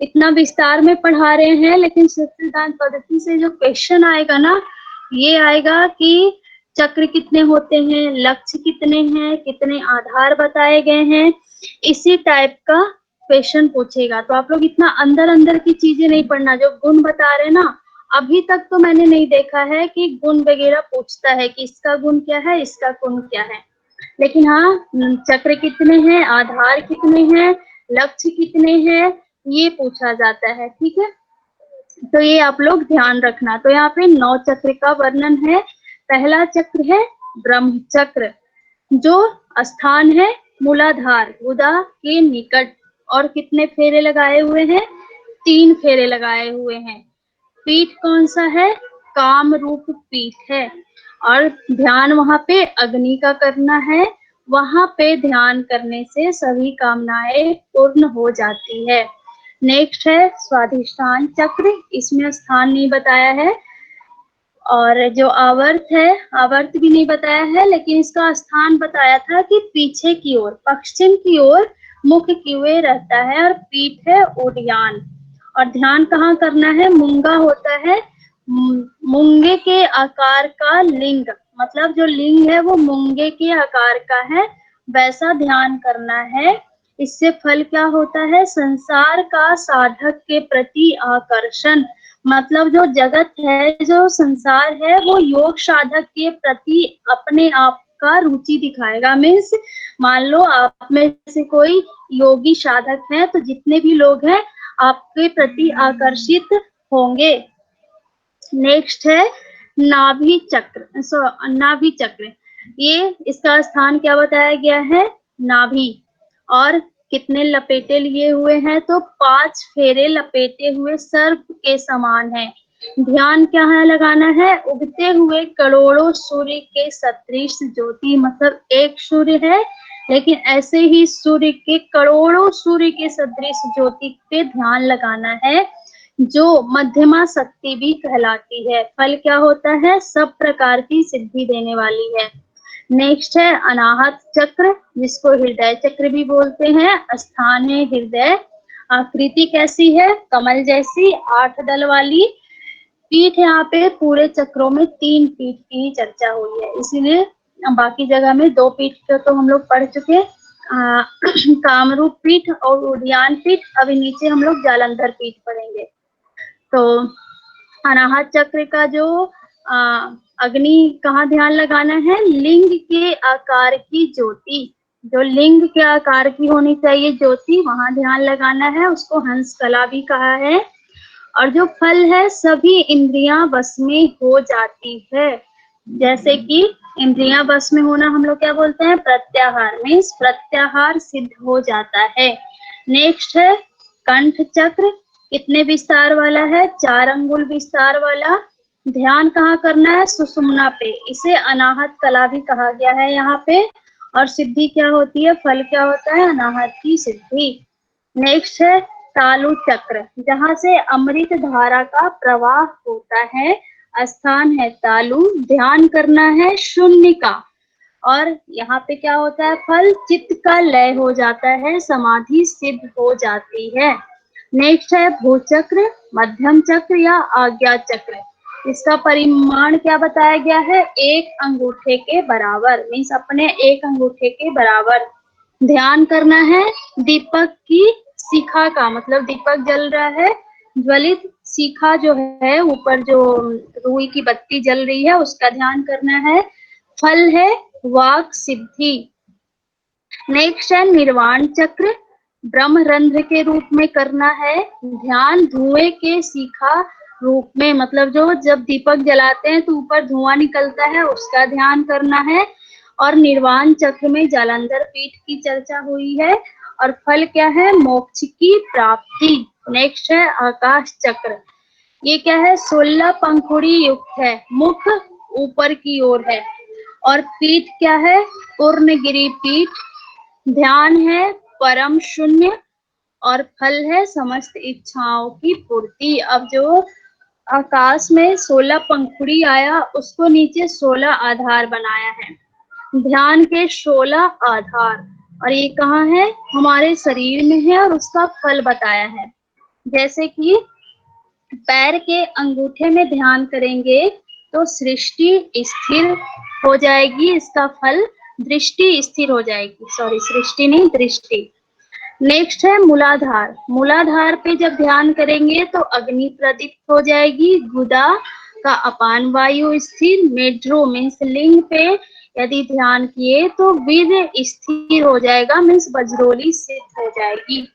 इतना विस्तार में पढ़ा रहे हैं, लेकिन सिद्धांत पद्धति से जो क्वेश्चन आएगा ना, ये आएगा कि चक्र कितने होते हैं, लक्ष्य कितने हैं, कितने आधार बताए गए हैं, इसी टाइप का क्वेश्चन पूछेगा। तो आप लोग इतना अंदर अंदर की चीजें नहीं पढ़ना, जो गुण बता रहे ना, अभी तक तो मैंने नहीं देखा है कि गुण वगैरह पूछता है कि इसका गुण क्या है, इसका गुण क्या है। लेकिन हाँ, चक्र कितने हैं, आधार कितने हैं, लक्ष्य कितने हैं, ये पूछा जाता है। ठीक है, तो ये आप लोग ध्यान रखना। तो यहाँ पे 9 चक्र का वर्णन है। पहला चक्र है ब्रह्म चक्र, जो स्थान है मूलाधार गुदा के निकट, और कितने फेरे लगाए हुए हैं? 3 फेरे लगाए हुए हैं। पीठ कौन सा है? काम रूप पीठ है, और ध्यान वहां पे अग्नि का करना है। वहां पे ध्यान करने से सभी कामनाएं पूर्ण हो जाती है। नेक्स्ट है स्वाधिष्ठान चक्र, इसमें स्थान नहीं बताया है, और जो आवर्त है, आवर्त भी नहीं बताया है, लेकिन इसका स्थान बताया था कि पीछे की ओर, पश्चिम की ओर मुख किए रहता है, और पीठ है उद्यान। और ध्यान कहाँ करना है? मूंगा होता है, मूंगे के आकार का लिंग, मतलब जो लिंग है वो मूंगे के आकार का है, वैसा ध्यान करना है। इससे फल क्या होता है? संसार का साधक के प्रति आकर्षण, मतलब जो जगत है, जो संसार है, वो योग साधक के प्रति अपने आप का रुचि दिखाएगा। मीन्स मान लो आप में से कोई योगी साधक है, तो जितने भी लोग हैं आपके प्रति आकर्षित होंगे। नेक्स्ट है नाभि चक्र, नाभि चक्र, ये इसका स्थान क्या बताया गया है? नाभि। और कितने लपेटे लिए हुए हैं? तो 5 फेरे लपेटे हुए सर्प के समान है। ध्यान क्या है लगाना है? उगते हुए करोड़ों सूर्य के सदृश ज्योति, मतलब एक सूर्य है, लेकिन ऐसे ही सूर्य के करोड़ों सूर्य के सदृश ज्योति पे ध्यान लगाना है, जो मध्यमा शक्ति भी कहलाती है। फल क्या होता है? सब प्रकार की सिद्धि देने वाली है। नेक्स्ट है अनाहत चक्र, जिसको हृदय चक्र भी बोलते हैं। स्थान है हृदय। आकृति कैसी है? कमल जैसी, 8 दल वाली। पीठ यहाँ पे पूरे चक्रों में 3 पीठ की ही चर्चा हुई है, इसीलिए बाकी जगह में 2 पीठ का तो हम लोग पढ़ चुके। कामरूप पीठ और उद्यान पीठ, अभी नीचे हम लोग जालंधर पीठ पढ़ेंगे। तो अनाहत चक्र का जो अग्नि कहाँ ध्यान लगाना है? लिंग के आकार की ज्योति, जो लिंग के आकार की होनी चाहिए ज्योति, वहां ध्यान लगाना है। उसको हंस कला भी कहा है। और जो फल है, सभी इंद्रियां वश में हो जाती है। जैसे कि इंद्रियां वश में होना हम लोग क्या बोलते हैं? प्रत्याहार, मीन्स प्रत्याहार सिद्ध हो जाता है। नेक्स्ट है कंठ चक्र, कितने विस्तार वाला है? 4 अंगुल विस्तार वाला। ध्यान कहाँ करना है? सुषुम्ना पे। इसे अनाहत कला भी कहा गया है यहाँ पे। और सिद्धि क्या होती है? फल क्या होता है? अनाहत की सिद्धि। नेक्स्ट है तालु चक्र, जहाँ से अमृत धारा का प्रवाह होता है। स्थान है तालु। ध्यान करना है शून्य का। और यहाँ पे क्या होता है? फल चित्त का लय हो जाता है, समाधि सिद्ध हो जाती है। नेक्स्ट है भूचक्र, मध्यम चक्र या आज्ञा चक्र। इसका परिमाण क्या बताया गया है? 1 अंगूठे के बराबर, मीन्स अपने 1 अंगूठे के बराबर। ध्यान करना है दीपक की शिखा का, मतलब दीपक जल रहा है, ज्वलित शिखा जो है, ऊपर जो रुई की बत्ती जल रही है, उसका ध्यान करना है। फल है वाक सिद्धि। नेक्स्ट है निर्वाण चक्र, ब्रह्मरंध्र के रूप में करना है। ध्यान धुएं के शिखा रूप में, मतलब जो जब दीपक जलाते हैं तो ऊपर धुआं निकलता है, उसका ध्यान करना है। और निर्वाण चक्र में जालंधर पीठ की चर्चा हुई है। और फल क्या है? मोक्ष की प्राप्ति। नेक्स्ट है आकाश चक्र, ये क्या है? 16 पंखुड़ी युक्त है, मुख ऊपर की ओर है। और पीठ क्या है? पूर्णगिरि पीठ। ध्यान है परम शून्य। और फल है समस्त इच्छाओं की पूर्ति। अब जो आकाश में 16 पंखुड़ी आया, उसको नीचे 16 आधार बनाया है। ध्यान के 16 आधार, और ये कहाँ है? हमारे शरीर में है, और उसका फल बताया है। जैसे कि पैर के अंगूठे में ध्यान करेंगे तो सृष्टि स्थिर हो जाएगी, इसका फल दृष्टि स्थिर हो जाएगी। सॉरी, सृष्टि नहीं, दृष्टि। नेक्स्ट है मूलाधार, मूलाधार पे जब ध्यान करेंगे तो अग्नि प्रदीप्त हो जाएगी। गुदा का अपान वायु स्थिर। मेड्रो मीन्स लिंग पे यदि ध्यान किए तो वीर स्थिर हो जाएगा, मीन्स वज्रोली सिद्ध हो जाएगी।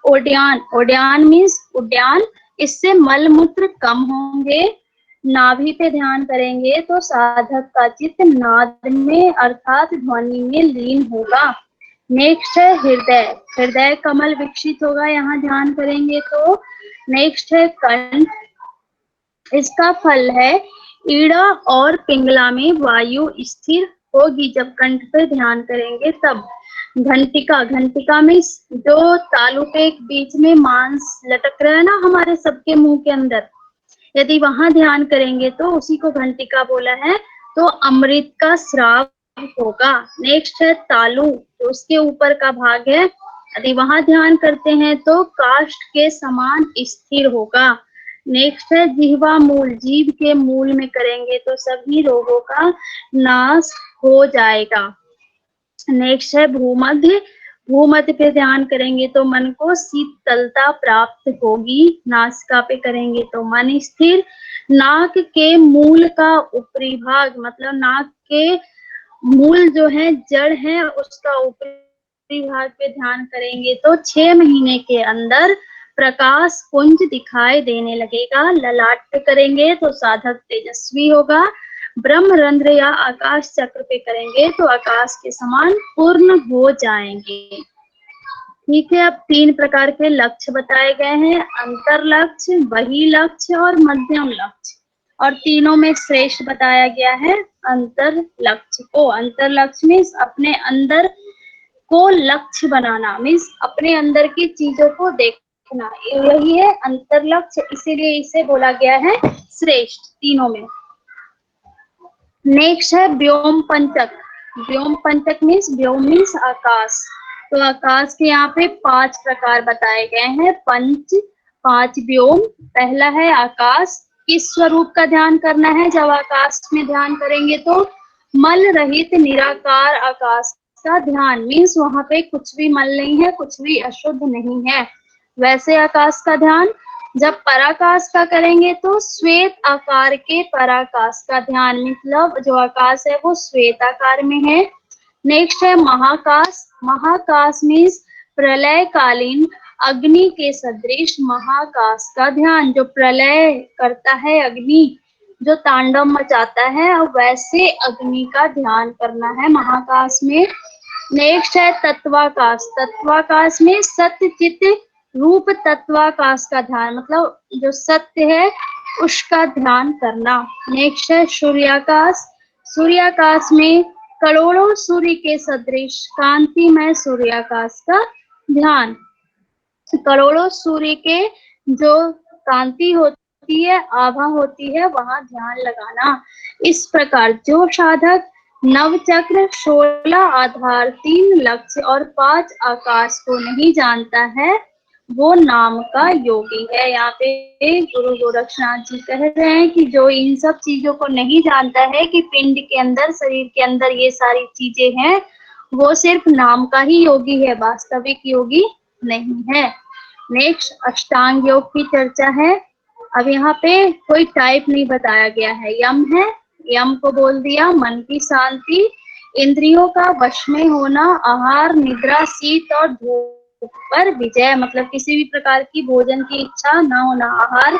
ओड्यान, ओड्यान मीन्स उद्यान, इससे मल मूत्र कम होंगे। नाभि पे ध्यान करेंगे तो साधक का चित्त नाद में अर्थात ध्वनि में लीन होगा। नेक्स्ट है हृदय, हृदय कमल विकसित होगा यहाँ ध्यान करेंगे तो। नेक्स्ट है कंठ, इसका फल है ईड़ा और पिंगला में वायु स्थिर होगी जब कंठ पे ध्यान करेंगे तब। घंटिका, घंटिका में जो तालू पे एक बीच में मांस लटक रहा है ना हमारे सबके मुंह के अंदर, यदि वहां ध्यान करेंगे तो उसी को घंटिका बोला है। तो अमृत का श्राव होगा। नेक्स्ट है तालु, तो उसके ऊपर का भाग है, यदि वहां ध्यान करते हैं तो काष्ठ के समान स्थिर होगा। नेक्स्ट है जिह्वा मूल, जीभ के मूल में करेंगे तो सभी रोगों का नाश हो जाएगा। नेक्स्ट है भूमध्य, भूमध्य पे ध्यान करेंगे तो मन को शीतलता प्राप्त होगी। नासिका पे करेंगे तो मन स्थिर। नाक के मूल का ऊपरी भाग, मतलब नाक के मूल जो है जड़ है उसका ऊपरी भाग पे ध्यान करेंगे तो 6 महीने के अंदर प्रकाश पुंज दिखाई देने लगेगा। ललाट पे करेंगे तो साधक तेजस्वी होगा। ब्रह्मरंध्र या आकाश चक्र पे करेंगे तो आकाश के समान पूर्ण हो जाएंगे। ठीक है, अब 3 प्रकार के लक्ष्य बताए गए हैं, अंतर लक्ष्य, बहि लक्ष्य और मध्यम लक्ष्य, और तीनों में श्रेष्ठ बताया गया है अंतर लक्ष्य को। अंतर लक्ष्य में अपने अंदर को लक्ष्य बनाना, मीन्स अपने अंदर की चीजों को देखना, यही है अंतर लक्ष्य, इसीलिए इसे बोला गया है श्रेष्ठ तीनों में। नेक्स्ट है व्योम पंचक। व्योम पंचक मीन्स, व्योम मीन्स आकाश, तो आकाश के यहाँ पे 5 प्रकार बताए गए हैं, पंच 5 व्योम। पहला है आकाश, किस स्वरूप का ध्यान करना है, जब आकाश में ध्यान करेंगे तो मल रहित निराकार आकाश का ध्यान, मीन्स वहां पे कुछ भी मल नहीं है, कुछ भी अशुद्ध नहीं है, वैसे आकाश का ध्यान। जब पराकाश का करेंगे तो श्वेत आकार के पराकाश का ध्यान, मतलब जो आकाश है वो श्वेत आकार में है। नेक्स्ट है महाकाश। महाकाश मीन्स प्रलय कालीन अग्नि के सदृश महाकाश का ध्यान, जो प्रलय करता है अग्नि, जो तांडव मचाता है, और वैसे अग्नि का ध्यान करना है महाकाश में। नेक्स्ट है तत्वाकाश। तत्वाकाश में सत्य चित्त रूप तत्वाकाश का ध्यान, मतलब जो सत्य है उसका ध्यान करना। नेक्स्ट है सूर्याकाश। सूर्याकाश में करोड़ों सूर्य के सदृश कांतिमय सूर्याकाश का ध्यान, करोड़ों सूर्य के जो कांति होती है, आभा होती है, वहां ध्यान लगाना। इस प्रकार जो साधक नवचक्र, 16 आधार, 3 लक्ष्य और 5 आकाश को नहीं जानता है वो नाम का योगी है। यहाँ पे गुरु गोरक्षनाथ जी कह रहे हैं कि जो इन सब चीजों को नहीं जानता है कि पिंड के अंदर, शरीर के अंदर ये सारी चीजें हैं, वो सिर्फ नाम का ही योगी है, वास्तविक योगी नहीं है। नेक्स्ट अष्टांग योग की चर्चा है। अब यहाँ पे कोई टाइप नहीं बताया गया है, यम है, यम को बोल दिया मन की शांति, इंद्रियों का वश में होना, आहार, निद्रा, शीत और धूप पर विजय, मतलब किसी भी प्रकार की भोजन की इच्छा ना होना, आहार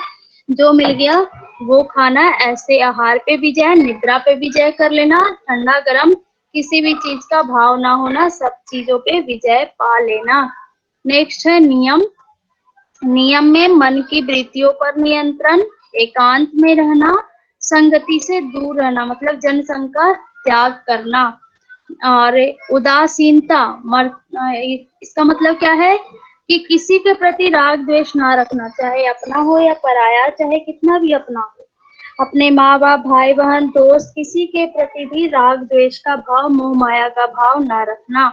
जो मिल गया वो खाना, ऐसे आहार पे विजय, निद्रा पे विजय कर लेना, ठंडा गर्म किसी भी चीज का भाव ना होना, सब चीजों पे विजय पा लेना। नेक्स्ट है नियम। नियम में मन की वृत्तियों पर नियंत्रण, एकांत में रहना, संगति से दूर रहना, मतलब जनसंग का त्याग करना, और उदासीनता, इसका मतलब क्या है कि किसी के प्रति राग द्वेष ना रखना, चाहे अपना हो या पराया, चाहे कितना भी अपना हो, अपने माँ बाप, भाई बहन, दोस्त, किसी के प्रति भी राग द्वेष का भाव, मोह माया का भाव ना रखना।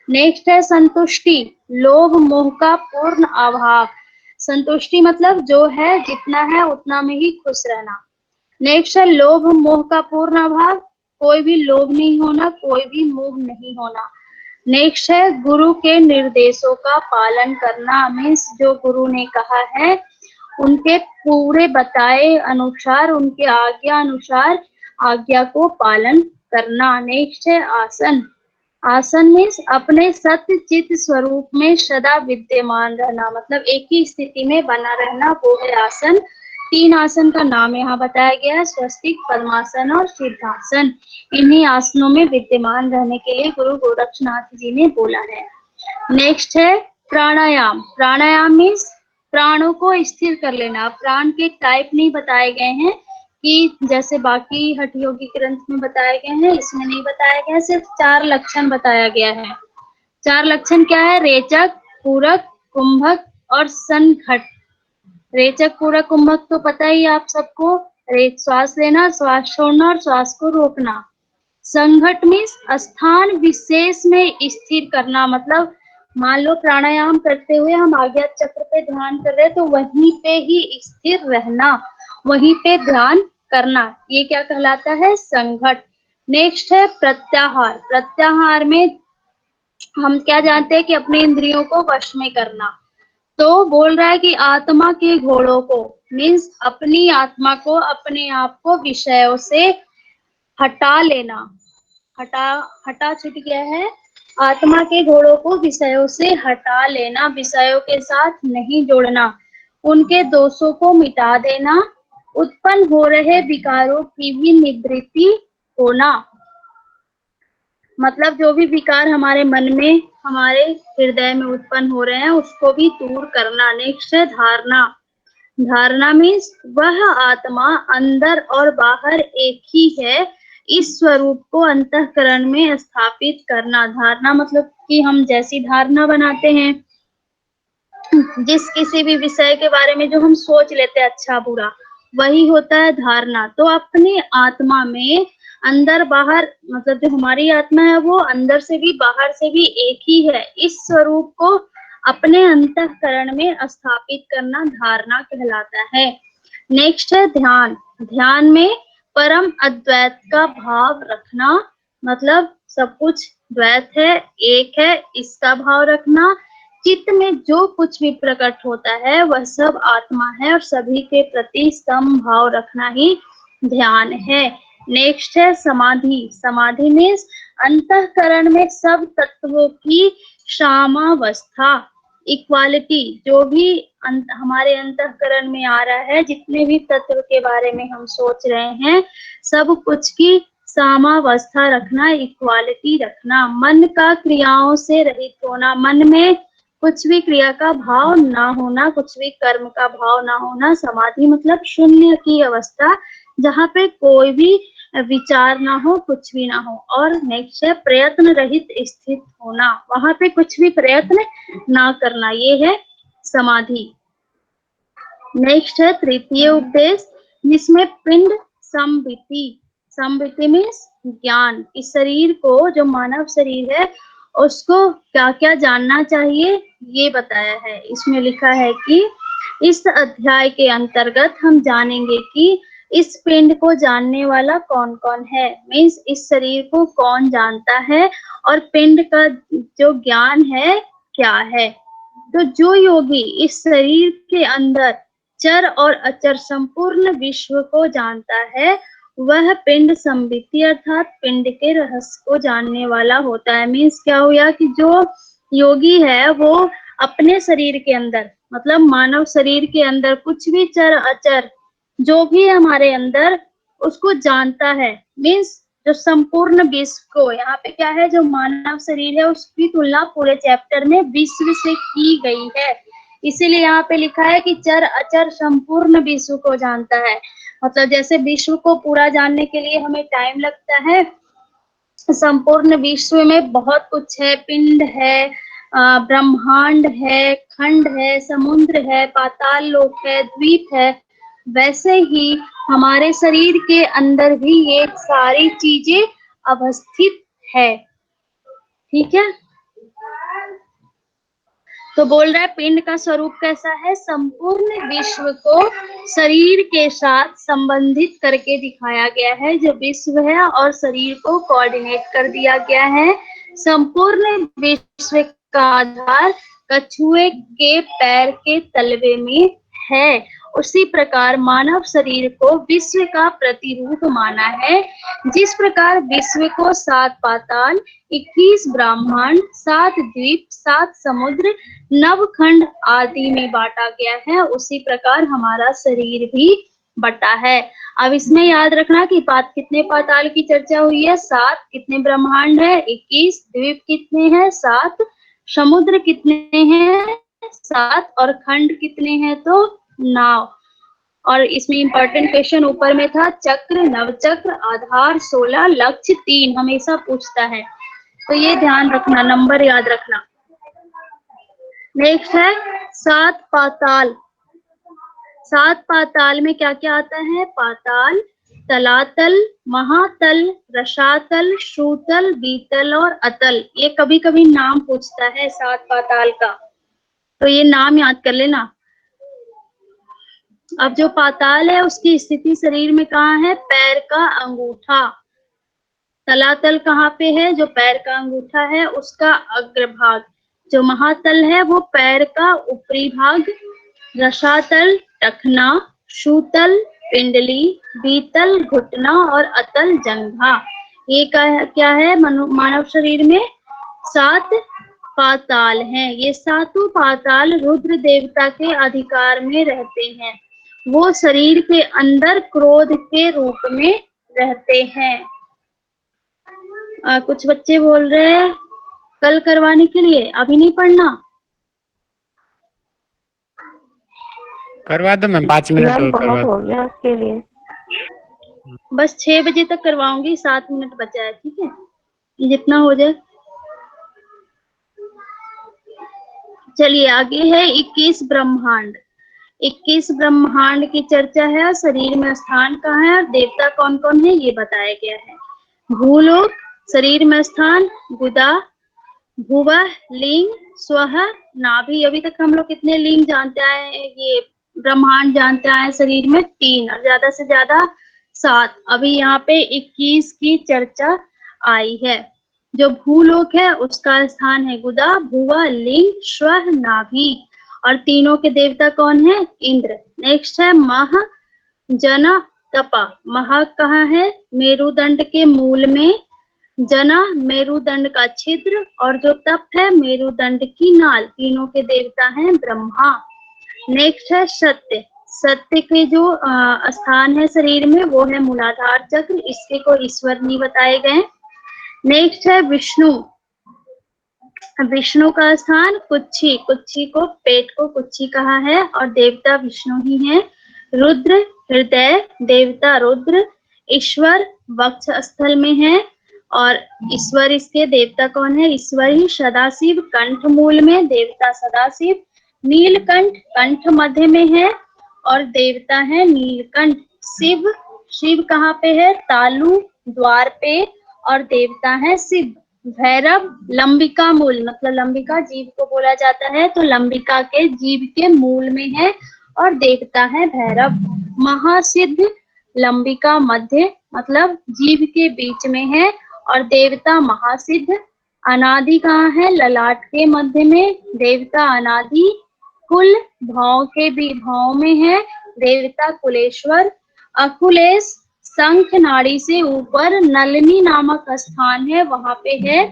नेक्स्ट है संतुष्टि, लोभ मोह का पूर्ण अभाव, संतुष्टि मतलब जो है जितना है उतना में ही खुश रहना। नेक्स्ट है लोभ मोह का पूर्ण अभाव, कोई भी लोभ नहीं होना, कोई भी मोह नहीं होना। नेक्स्ट है गुरु के निर्देशों का पालन करना, मीन्स जो गुरु ने कहा है उनके पूरे बताए अनुसार, उनके आज्ञा अनुसार आज्ञा को पालन करना। नेक्स्ट है आसन। आसन मीन्स अपने सत्य चित स्वरूप में सदा विद्यमान रहना, मतलब एक ही स्थिति में बना रहना, वो है आसन। 3 आसन का नाम यहाँ बताया गया है, स्वस्तिक, पद्मासन और सिद्धासन। इन्हीं आसनों में विद्यमान रहने के लिए गुरु गोरक्षनाथ जी ने बोला है। नेक्स्ट है प्राणायाम। प्राणायाम मीन्स प्राणों को स्थिर कर लेना। प्राण के टाइप नहीं बताए गए हैं कि जैसे बाकी हठ योगी ग्रंथ में बताए गए हैं, इसमें नहीं बताया गया है, सिर्फ 4 लक्षण बताया गया है। 4 लक्षण क्या है? रेचक, पूरक, कुंभक और संघट। रेचक, पूरक, कुंभक तो पता ही है आप सबको, श्वास लेना, श्वास छोड़ना और श्वास को रोकना। संघट मीन्स स्थान विशेष में स्थिर करना, मतलब मान लो प्राणायाम करते हुए हम आज्ञा चक्र पे ध्यान कर रहे हैं तो वहीं पे ही स्थिर रहना, वहीं पे ध्यान करना, ये क्या कहलाता है? संघट। नेक्स्ट है प्रत्याहार। प्रत्याहार में हम क्या जानते हैं कि अपने इंद्रियों को वश में करना। तो बोल रहा है कि आत्मा के घोड़ों को, मीन्स अपनी आत्मा को, अपने आप को विषयों से हटा लेना। हटा छूट गया है। आत्मा के घोड़ों को विषयों से हटा लेना, विषयों के साथ नहीं जोड़ना, उनके दोषों को मिटा देना, उत्पन्न हो रहे विकारों की भी निवृत्ति होना। मतलब जो भी विकार हमारे मन में, हमारे हृदय में उत्पन्न हो रहे हैं उसको भी दूर करना। नेक्स्ट है धारणा। धारणा मीन्स वह आत्मा अंदर और बाहर एक ही है, इस स्वरूप को अंतःकरण में स्थापित करना। धारणा मतलब कि हम जैसी धारणा बनाते हैं, जिस किसी भी विषय के बारे में जो हम सोच लेते हैं अच्छा बुरा, वही होता है धारणा। तो अपनी आत्मा में अंदर बाहर, मतलब जो हमारी आत्मा है वो अंदर से भी बाहर से भी एक ही है, इस स्वरूप को अपने अंतःकरण में स्थापित करना धारणा कहलाता है। नेक्स्ट है ध्यान। ध्यान में परम अद्वैत का भाव रखना, मतलब सब कुछ द्वैत है, एक है, इसका भाव रखना। चित्त में जो कुछ भी प्रकट होता है वह सब आत्मा है और सभी के प्रति समभाव रखना ही ध्यान है। नेक्स्ट है समाधि। समाधि में अंतःकरण में सब तत्वों की सामावस्था, इक्वालिटी, जो भी हमारे अंतःकरण में आ रहा है, जितने भी तत्व के बारे में हम सोच रहे हैं, सब कुछ की सामावस्था रखना, इक्वालिटी रखना। मन का क्रियाओं से रहित होना, मन में कुछ भी क्रिया का भाव ना होना, कुछ भी कर्म का भाव ना होना। समाधि मतलब शून्य की अवस्था, जहाँ पे कोई भी विचार ना हो, कुछ भी ना हो। और नेक्स्ट है प्रयत्न रहित स्थित होना, वहां पे कुछ भी प्रयत्न ना करना, ये है समाधि। नेक्स्ट है तृतीय उपदेश, जिसमें पिंड संबिति। संबिति मीन्स ज्ञान। इस शरीर को, जो मानव शरीर है, उसको क्या क्या जानना चाहिए ये बताया है। इसमें लिखा है कि इस अध्याय के अंतर्गत हम जानेंगे कि इस पिंड को जानने वाला कौन कौन है, मीन्स इस शरीर को कौन जानता है और पिंड का जो ज्ञान है क्या है। तो जो योगी इस शरीर के अंदर चर और अचर संपूर्ण विश्व को जानता है, वह पिंड संबिति अर्थात पिंड के रहस्य को जानने वाला होता है। मीन्स क्या हुआ कि जो योगी है वो अपने शरीर के अंदर, मतलब मानव शरीर के अंदर कुछ भी चर अचर जो भी है हमारे अंदर, उसको जानता है। मीन्स जो संपूर्ण विश्व को, यहाँ पे क्या है, जो मानव शरीर है उसकी तुलना पूरे चैप्टर में विश्व से की गई है। इसीलिए यहाँ पे लिखा है कि चर अचर संपूर्ण विश्व को जानता है। मतलब जैसे विश्व को पूरा जानने के लिए हमें टाइम लगता है, संपूर्ण विश्व में बहुत कुछ है, पिंड है, ब्रह्मांड है, खंड है, समुद्र है, पाताल लोक है, द्वीप है, वैसे ही हमारे शरीर के अंदर भी ये सारी चीजें अवस्थित है। ठीक है, तो बोल रहा है पिंड का स्वरूप कैसा है, संपूर्ण विश्व को शरीर के साथ संबंधित करके दिखाया गया है। जो विश्व है और शरीर को कोऑर्डिनेट कर दिया गया है। संपूर्ण विश्व का आधार कछुए के पैर के तलवे में है, उसी प्रकार मानव शरीर को विश्व का प्रतिरूप माना है। जिस प्रकार विश्व को 7 पाताल, 21 ब्रह्मांड, 7 द्वीप, 7 समुद्र, नवखंड आदि में बांटा गया है, उसी प्रकार हमारा शरीर भी बटा है। अब इसमें याद रखना कि कितने पाताल की चर्चा हुई है, 7, कितने ब्रह्मांड है 21, द्वीप कितने हैं 7, समुद्र कितने हैं 7 और खंड कितने हैं तो 9। और इसमें इंपॉर्टेंट क्वेश्चन ऊपर में था, चक्र, नवचक्र, आधार 16, लक्ष्य 3 हमेशा पूछता है, तो ये ध्यान रखना, नंबर याद रखना। नेक्स्ट है 7 पाताल। 7 पाताल में क्या क्या आता है? पाताल, तलातल, महातल, रसातल, श्रुतल, बीतल और अतल। ये कभी कभी नाम पूछता है 7 पाताल का, तो ये नाम याद कर लेना। अब जो पाताल है उसकी स्थिति शरीर में कहाँ है? पैर का अंगूठा। तलातल कहाँ पे है? जो पैर का अंगूठा है उसका अग्रभाग। जो महातल है वो पैर का ऊपरी भाग। रसातल टखना, शूतल पिंडली, बीतल घुटना और अतल जंघा। ये क्या है? मानव शरीर में 7 पाताल हैं। ये 7 पाताल रुद्र देवता के अधिकार में रहते हैं। वो शरीर के अंदर क्रोध के रूप में रहते हैं। कुछ बच्चे बोल रहे हैं कल करवाने के लिए, अभी नहीं पढ़ना। करवा दो मैम, 5 मिनट और करवा दो। हो गया उसके लिए। बस 6 बजे तक करवाऊंगी, 7 मिनट बचा है, ठीक है, जितना हो जाए। चलिए आगे है 21 ब्रह्मांड। 21 ब्रह्मांड की चर्चा है। शरीर में स्थान कहाँ है और देवता कौन कौन है ये बताया गया है। भूलोक, शरीर में स्थान गुदा, भुवः लिंग, स्वः नाभि। अभी तक हम लोग कितने लिंग जानते आए हैं? ये ब्रह्मांड जानते आए शरीर में 3 और ज्यादा से ज्यादा 7। अभी यहाँ पे 21 की चर्चा आई है। जो भूलोक है उसका स्थान है गुदा, भुवः लिंग, स्वः नाभि और तीनों के देवता कौन है? इंद्र। नेक्स्ट है मह, जना, तपा। महा कहाँ है? मेरुदंड के मूल में। जना मेरुदंड का छिद्र और जो तप है मेरुदंड की नाल। तीनों के देवता हैं ब्रह्मा। नेक्स्ट है सत्य। सत्य के जो स्थान है शरीर में वो है मूलाधार चक्र। इसके को ईश्वर नहीं बताए गए। नेक्स्ट है विष्णु। विष्णु का स्थान कुक्षी। कुक्षी को, पेट को कुक्षी कहा है और देवता विष्णु ही है। रुद्र हृदय, देवता रुद्र। ईश्वर वक्ष स्थल में है और ईश्वर इसके देवता कौन है? ईश्वर ही। सदाशिव कंठ मूल में, देवता सदाशिव। नीलकंठ कंठ मध्य में है और देवता है नीलकंठ। शिव, शिव कहाँ पे है? तालु द्वार पे और देवता है शिव। भैरव लंबिका मूल, मतलब लंबिका जीव को बोला जाता है, तो लंबिका के जीव के मूल में है और देवता है भैरव। महासिद्ध लंबिका मध्य, मतलब जीव के बीच में है और देवता महासिद्ध। अनादि कहाँ है? ललाट के मध्य में, देवता अनादि। कुल भाव के भी भाव में है, देवता कुलेश्वर। अकुलेश शंख नाड़ी से ऊपर नलिनी नामक स्थान है, वहां पे है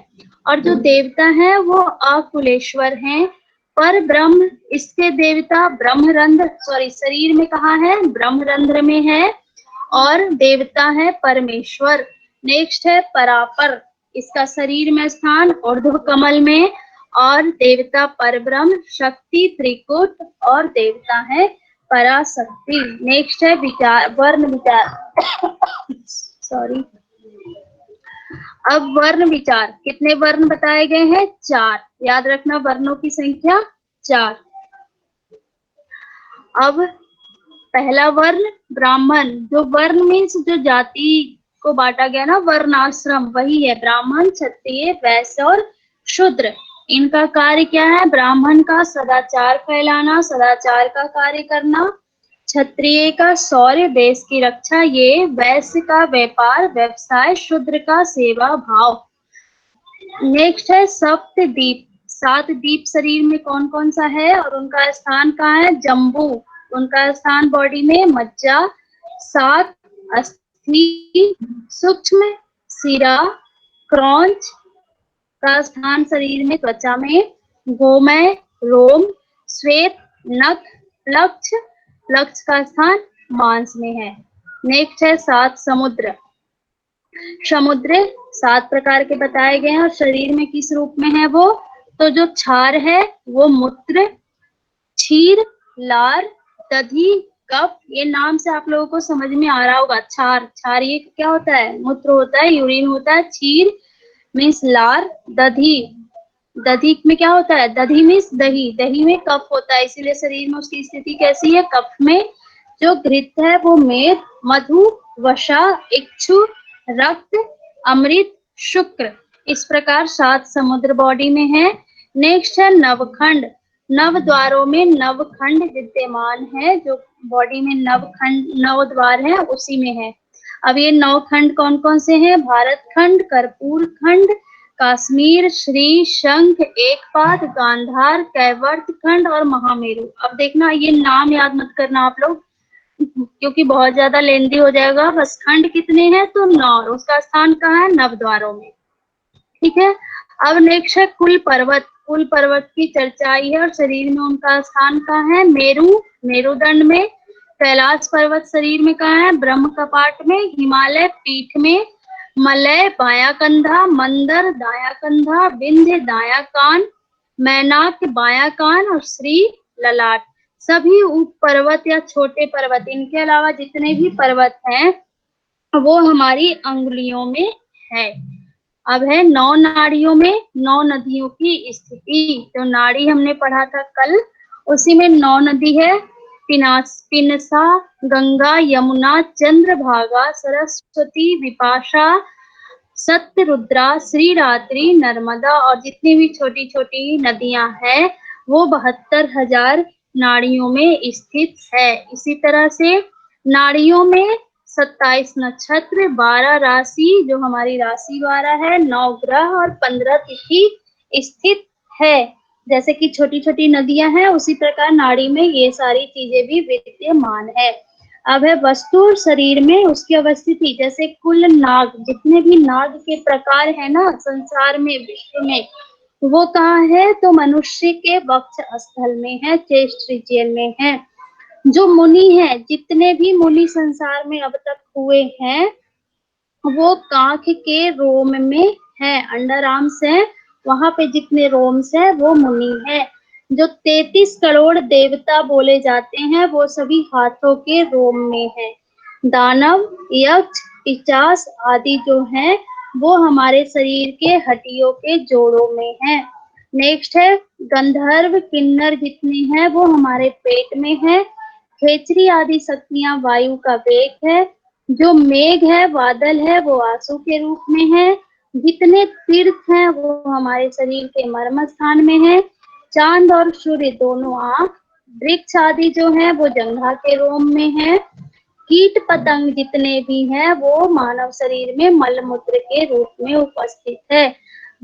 और जो देवता है वो अकुलेश्वर हैं। पर ब्रह्म, इसके देवता ब्रह्मरंध्र, सॉरी शरीर में कहाँ है? ब्रह्मरंध्र में है और देवता है परमेश्वर। नेक्स्ट है परापर। इसका शरीर में स्थान ऊर्ध्व कमल में और देवता परब्रह्म। शक्ति त्रिकूट और देवता है पराशक्ति। नेक्स्ट है विचार, वर्ण विचार सॉरी। अब वर्ण विचार, कितने वर्ण बताए गए हैं? 4। याद रखना वर्णों की संख्या 4। अब पहला वर्ण ब्राह्मण। जो वर्ण मीन्स जो जाति को बांटा गया ना, वर्णाश्रम, वही है ब्राह्मण, क्षत्रिय, वैश्य और शूद्र। इनका कार्य क्या है? ब्राह्मण का सदाचार फैलाना, सदाचार का कार्य करना। क्षत्रिय का शौर्य, देश की रक्षा ये। वैश्य का व्यापार व्यवसाय, शूद्र का सेवा भाव। नेक्स्ट है सप्तदीप। 7 दीप शरीर में कौन कौन सा है और उनका स्थान कहाँ है? जम्बू। उनका स्थान बॉडी में मज्जा। 7 अस्थि, सूक्ष्म सिरा। क्रॉन्च का स्थान शरीर में त्वचा में। गोमय रोम। श्वेत नख। प्लक्ष, प्लक्ष का स्थान मांस में है। नेक्स्ट है 7 समुद्र। समुद्र 7 प्रकार के बताए गए हैं और शरीर में किस रूप में है वो? तो जो क्षार है वो मूत्र, क्षीर, लार, दधि, कफ, ये नाम से आप लोगों को समझ में आ रहा होगा। क्षार, क्षार ये क्या होता है? मूत्र होता है, यूरिन होता है। क्षीर मीन्स लार। दधी, दधी में क्या होता है? दधी मीन्स दही, दही में कफ होता है, इसीलिए शरीर में उसकी स्थिति कैसी है? कफ में। जो घृत है वो मेद, मधु, वसा, इक्षु, रक्त, अमृत, शुक्र, इस प्रकार 7 समुद्र बॉडी में है। नेक्स्ट है नवखंड। नव द्वारों में नवखंड विद्यमान है, जो बॉडी में नवखंड, 9 द्वार है उसी में है। अब ये 9 खंड कौन कौन से हैं? भारत खंड, कर्पूर खंड, कश्मीर, श्री, शंख, एकपाद, गांधार, कैवर्त खंड और महामेरु। अब देखना, ये नाम याद मत करना आप लोग, क्योंकि बहुत ज्यादा लेंदी हो जाएगा। बस खंड कितने हैं? तो 9, उसका स्थान कहाँ है? नवद्वारों में। ठीक है। अब नेक्स्ट है कुल पर्वत। कुल पर्वत की चर्चा आई है और शरीर में उनका स्थान कहाँ है? मेरु, मेरुदंड में। कैलाश पर्वत शरीर में कहाँ है? ब्रह्म कपाट में। हिमालय पीठ में। मलय बाया कंधा, मंदर दाया कंधा, विंध्य दाया कान, मैनाक बाया कान और श्री ललाट। सभी उप पर्वत या छोटे पर्वत, इनके अलावा जितने भी पर्वत हैं वो हमारी अंगुलियों में है। अब है 9 नाड़ियों में 9 नदियों की स्थिति। जो नाड़ी हमने पढ़ा था कल, उसी में 9 नदी है। पिनसा, गंगा, यमुना, चंद्रभागा, सरस्वती, विपाशा, सत्यरुद्रा, श्रीरात्रि, नर्मदा और जितनी भी छोटी छोटी नदियां हैं वो 72,000 नाड़ियों में स्थित है। इसी तरह से नाड़ियों में 27 नक्षत्र, 12 राशि जो हमारी राशि 12 है, 9 ग्रह और 15 तिथि स्थित है। जैसे कि छोटी छोटी नदियां हैं उसी प्रकार नाड़ी में ये सारी चीजें भी विद्यमान है। अब है वस्तु शरीर में उसकी अवस्थिति। जैसे कुल नाग, जितने भी नाग के प्रकार है ना संसार में, विश्व में, वो कहाँ है? तो मनुष्य के वक्ष स्थल में है, चेस्ट रीजियन में है। जो मुनि है, जितने भी मुनि संसार में अब तक हुए हैं वो कांख के रोम में है, अंडर आर्म्स है, वहां पे जितने रोम्स है वो मुनि है। जो 33 करोड़ देवता बोले जाते हैं वो सभी हाथों के रोम में है। दानव, यक्ष, पिशाच आदि जो हैं वो हमारे शरीर के हड्डियों के जोड़ों में है। नेक्स्ट है गंधर्व, किन्नर जितनी है वो हमारे पेट में है। खेचरी आदि शक्तियां वायु का वेग है। जो मेघ है, बादल है, वो आंसू के रूप में है। जितने तीर्थ हैं वो हमारे शरीर के मर्म स्थान में है। चांद और सूर्य दोनों आंख, वृक्ष आदि जो है वो जंघा के रोम में है। कीट पतंग जितने भी हैं वो मानव शरीर में मल मूत्र के रूप में उपस्थित है।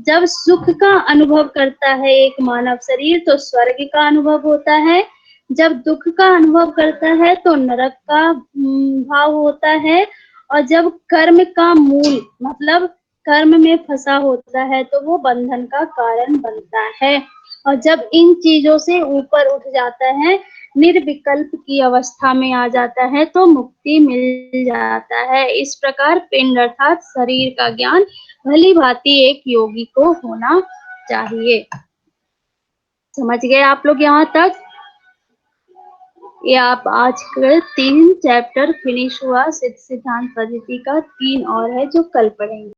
जब सुख का अनुभव करता है एक मानव शरीर तो स्वर्ग का अनुभव होता है। जब दुख का अनुभव करता है तो नरक का भाव होता है। और जब कर्म का मूल मतलब कर्म में फंसा होता है तो वो बंधन का कारण बनता है। और जब इन चीजों से ऊपर उठ जाता है, निर्विकल्प की अवस्था में आ जाता है तो मुक्ति मिल जाता है। इस प्रकार पिंड अर्थात शरीर का ज्ञान भली भांति एक योगी को होना चाहिए। समझ गए आप लोग यहाँ तक? ये आप आज कल 3 चैप्टर फिनिश हुआ। सिद्धांत पद्धति का 3 और है जो कल पढ़ेंगे।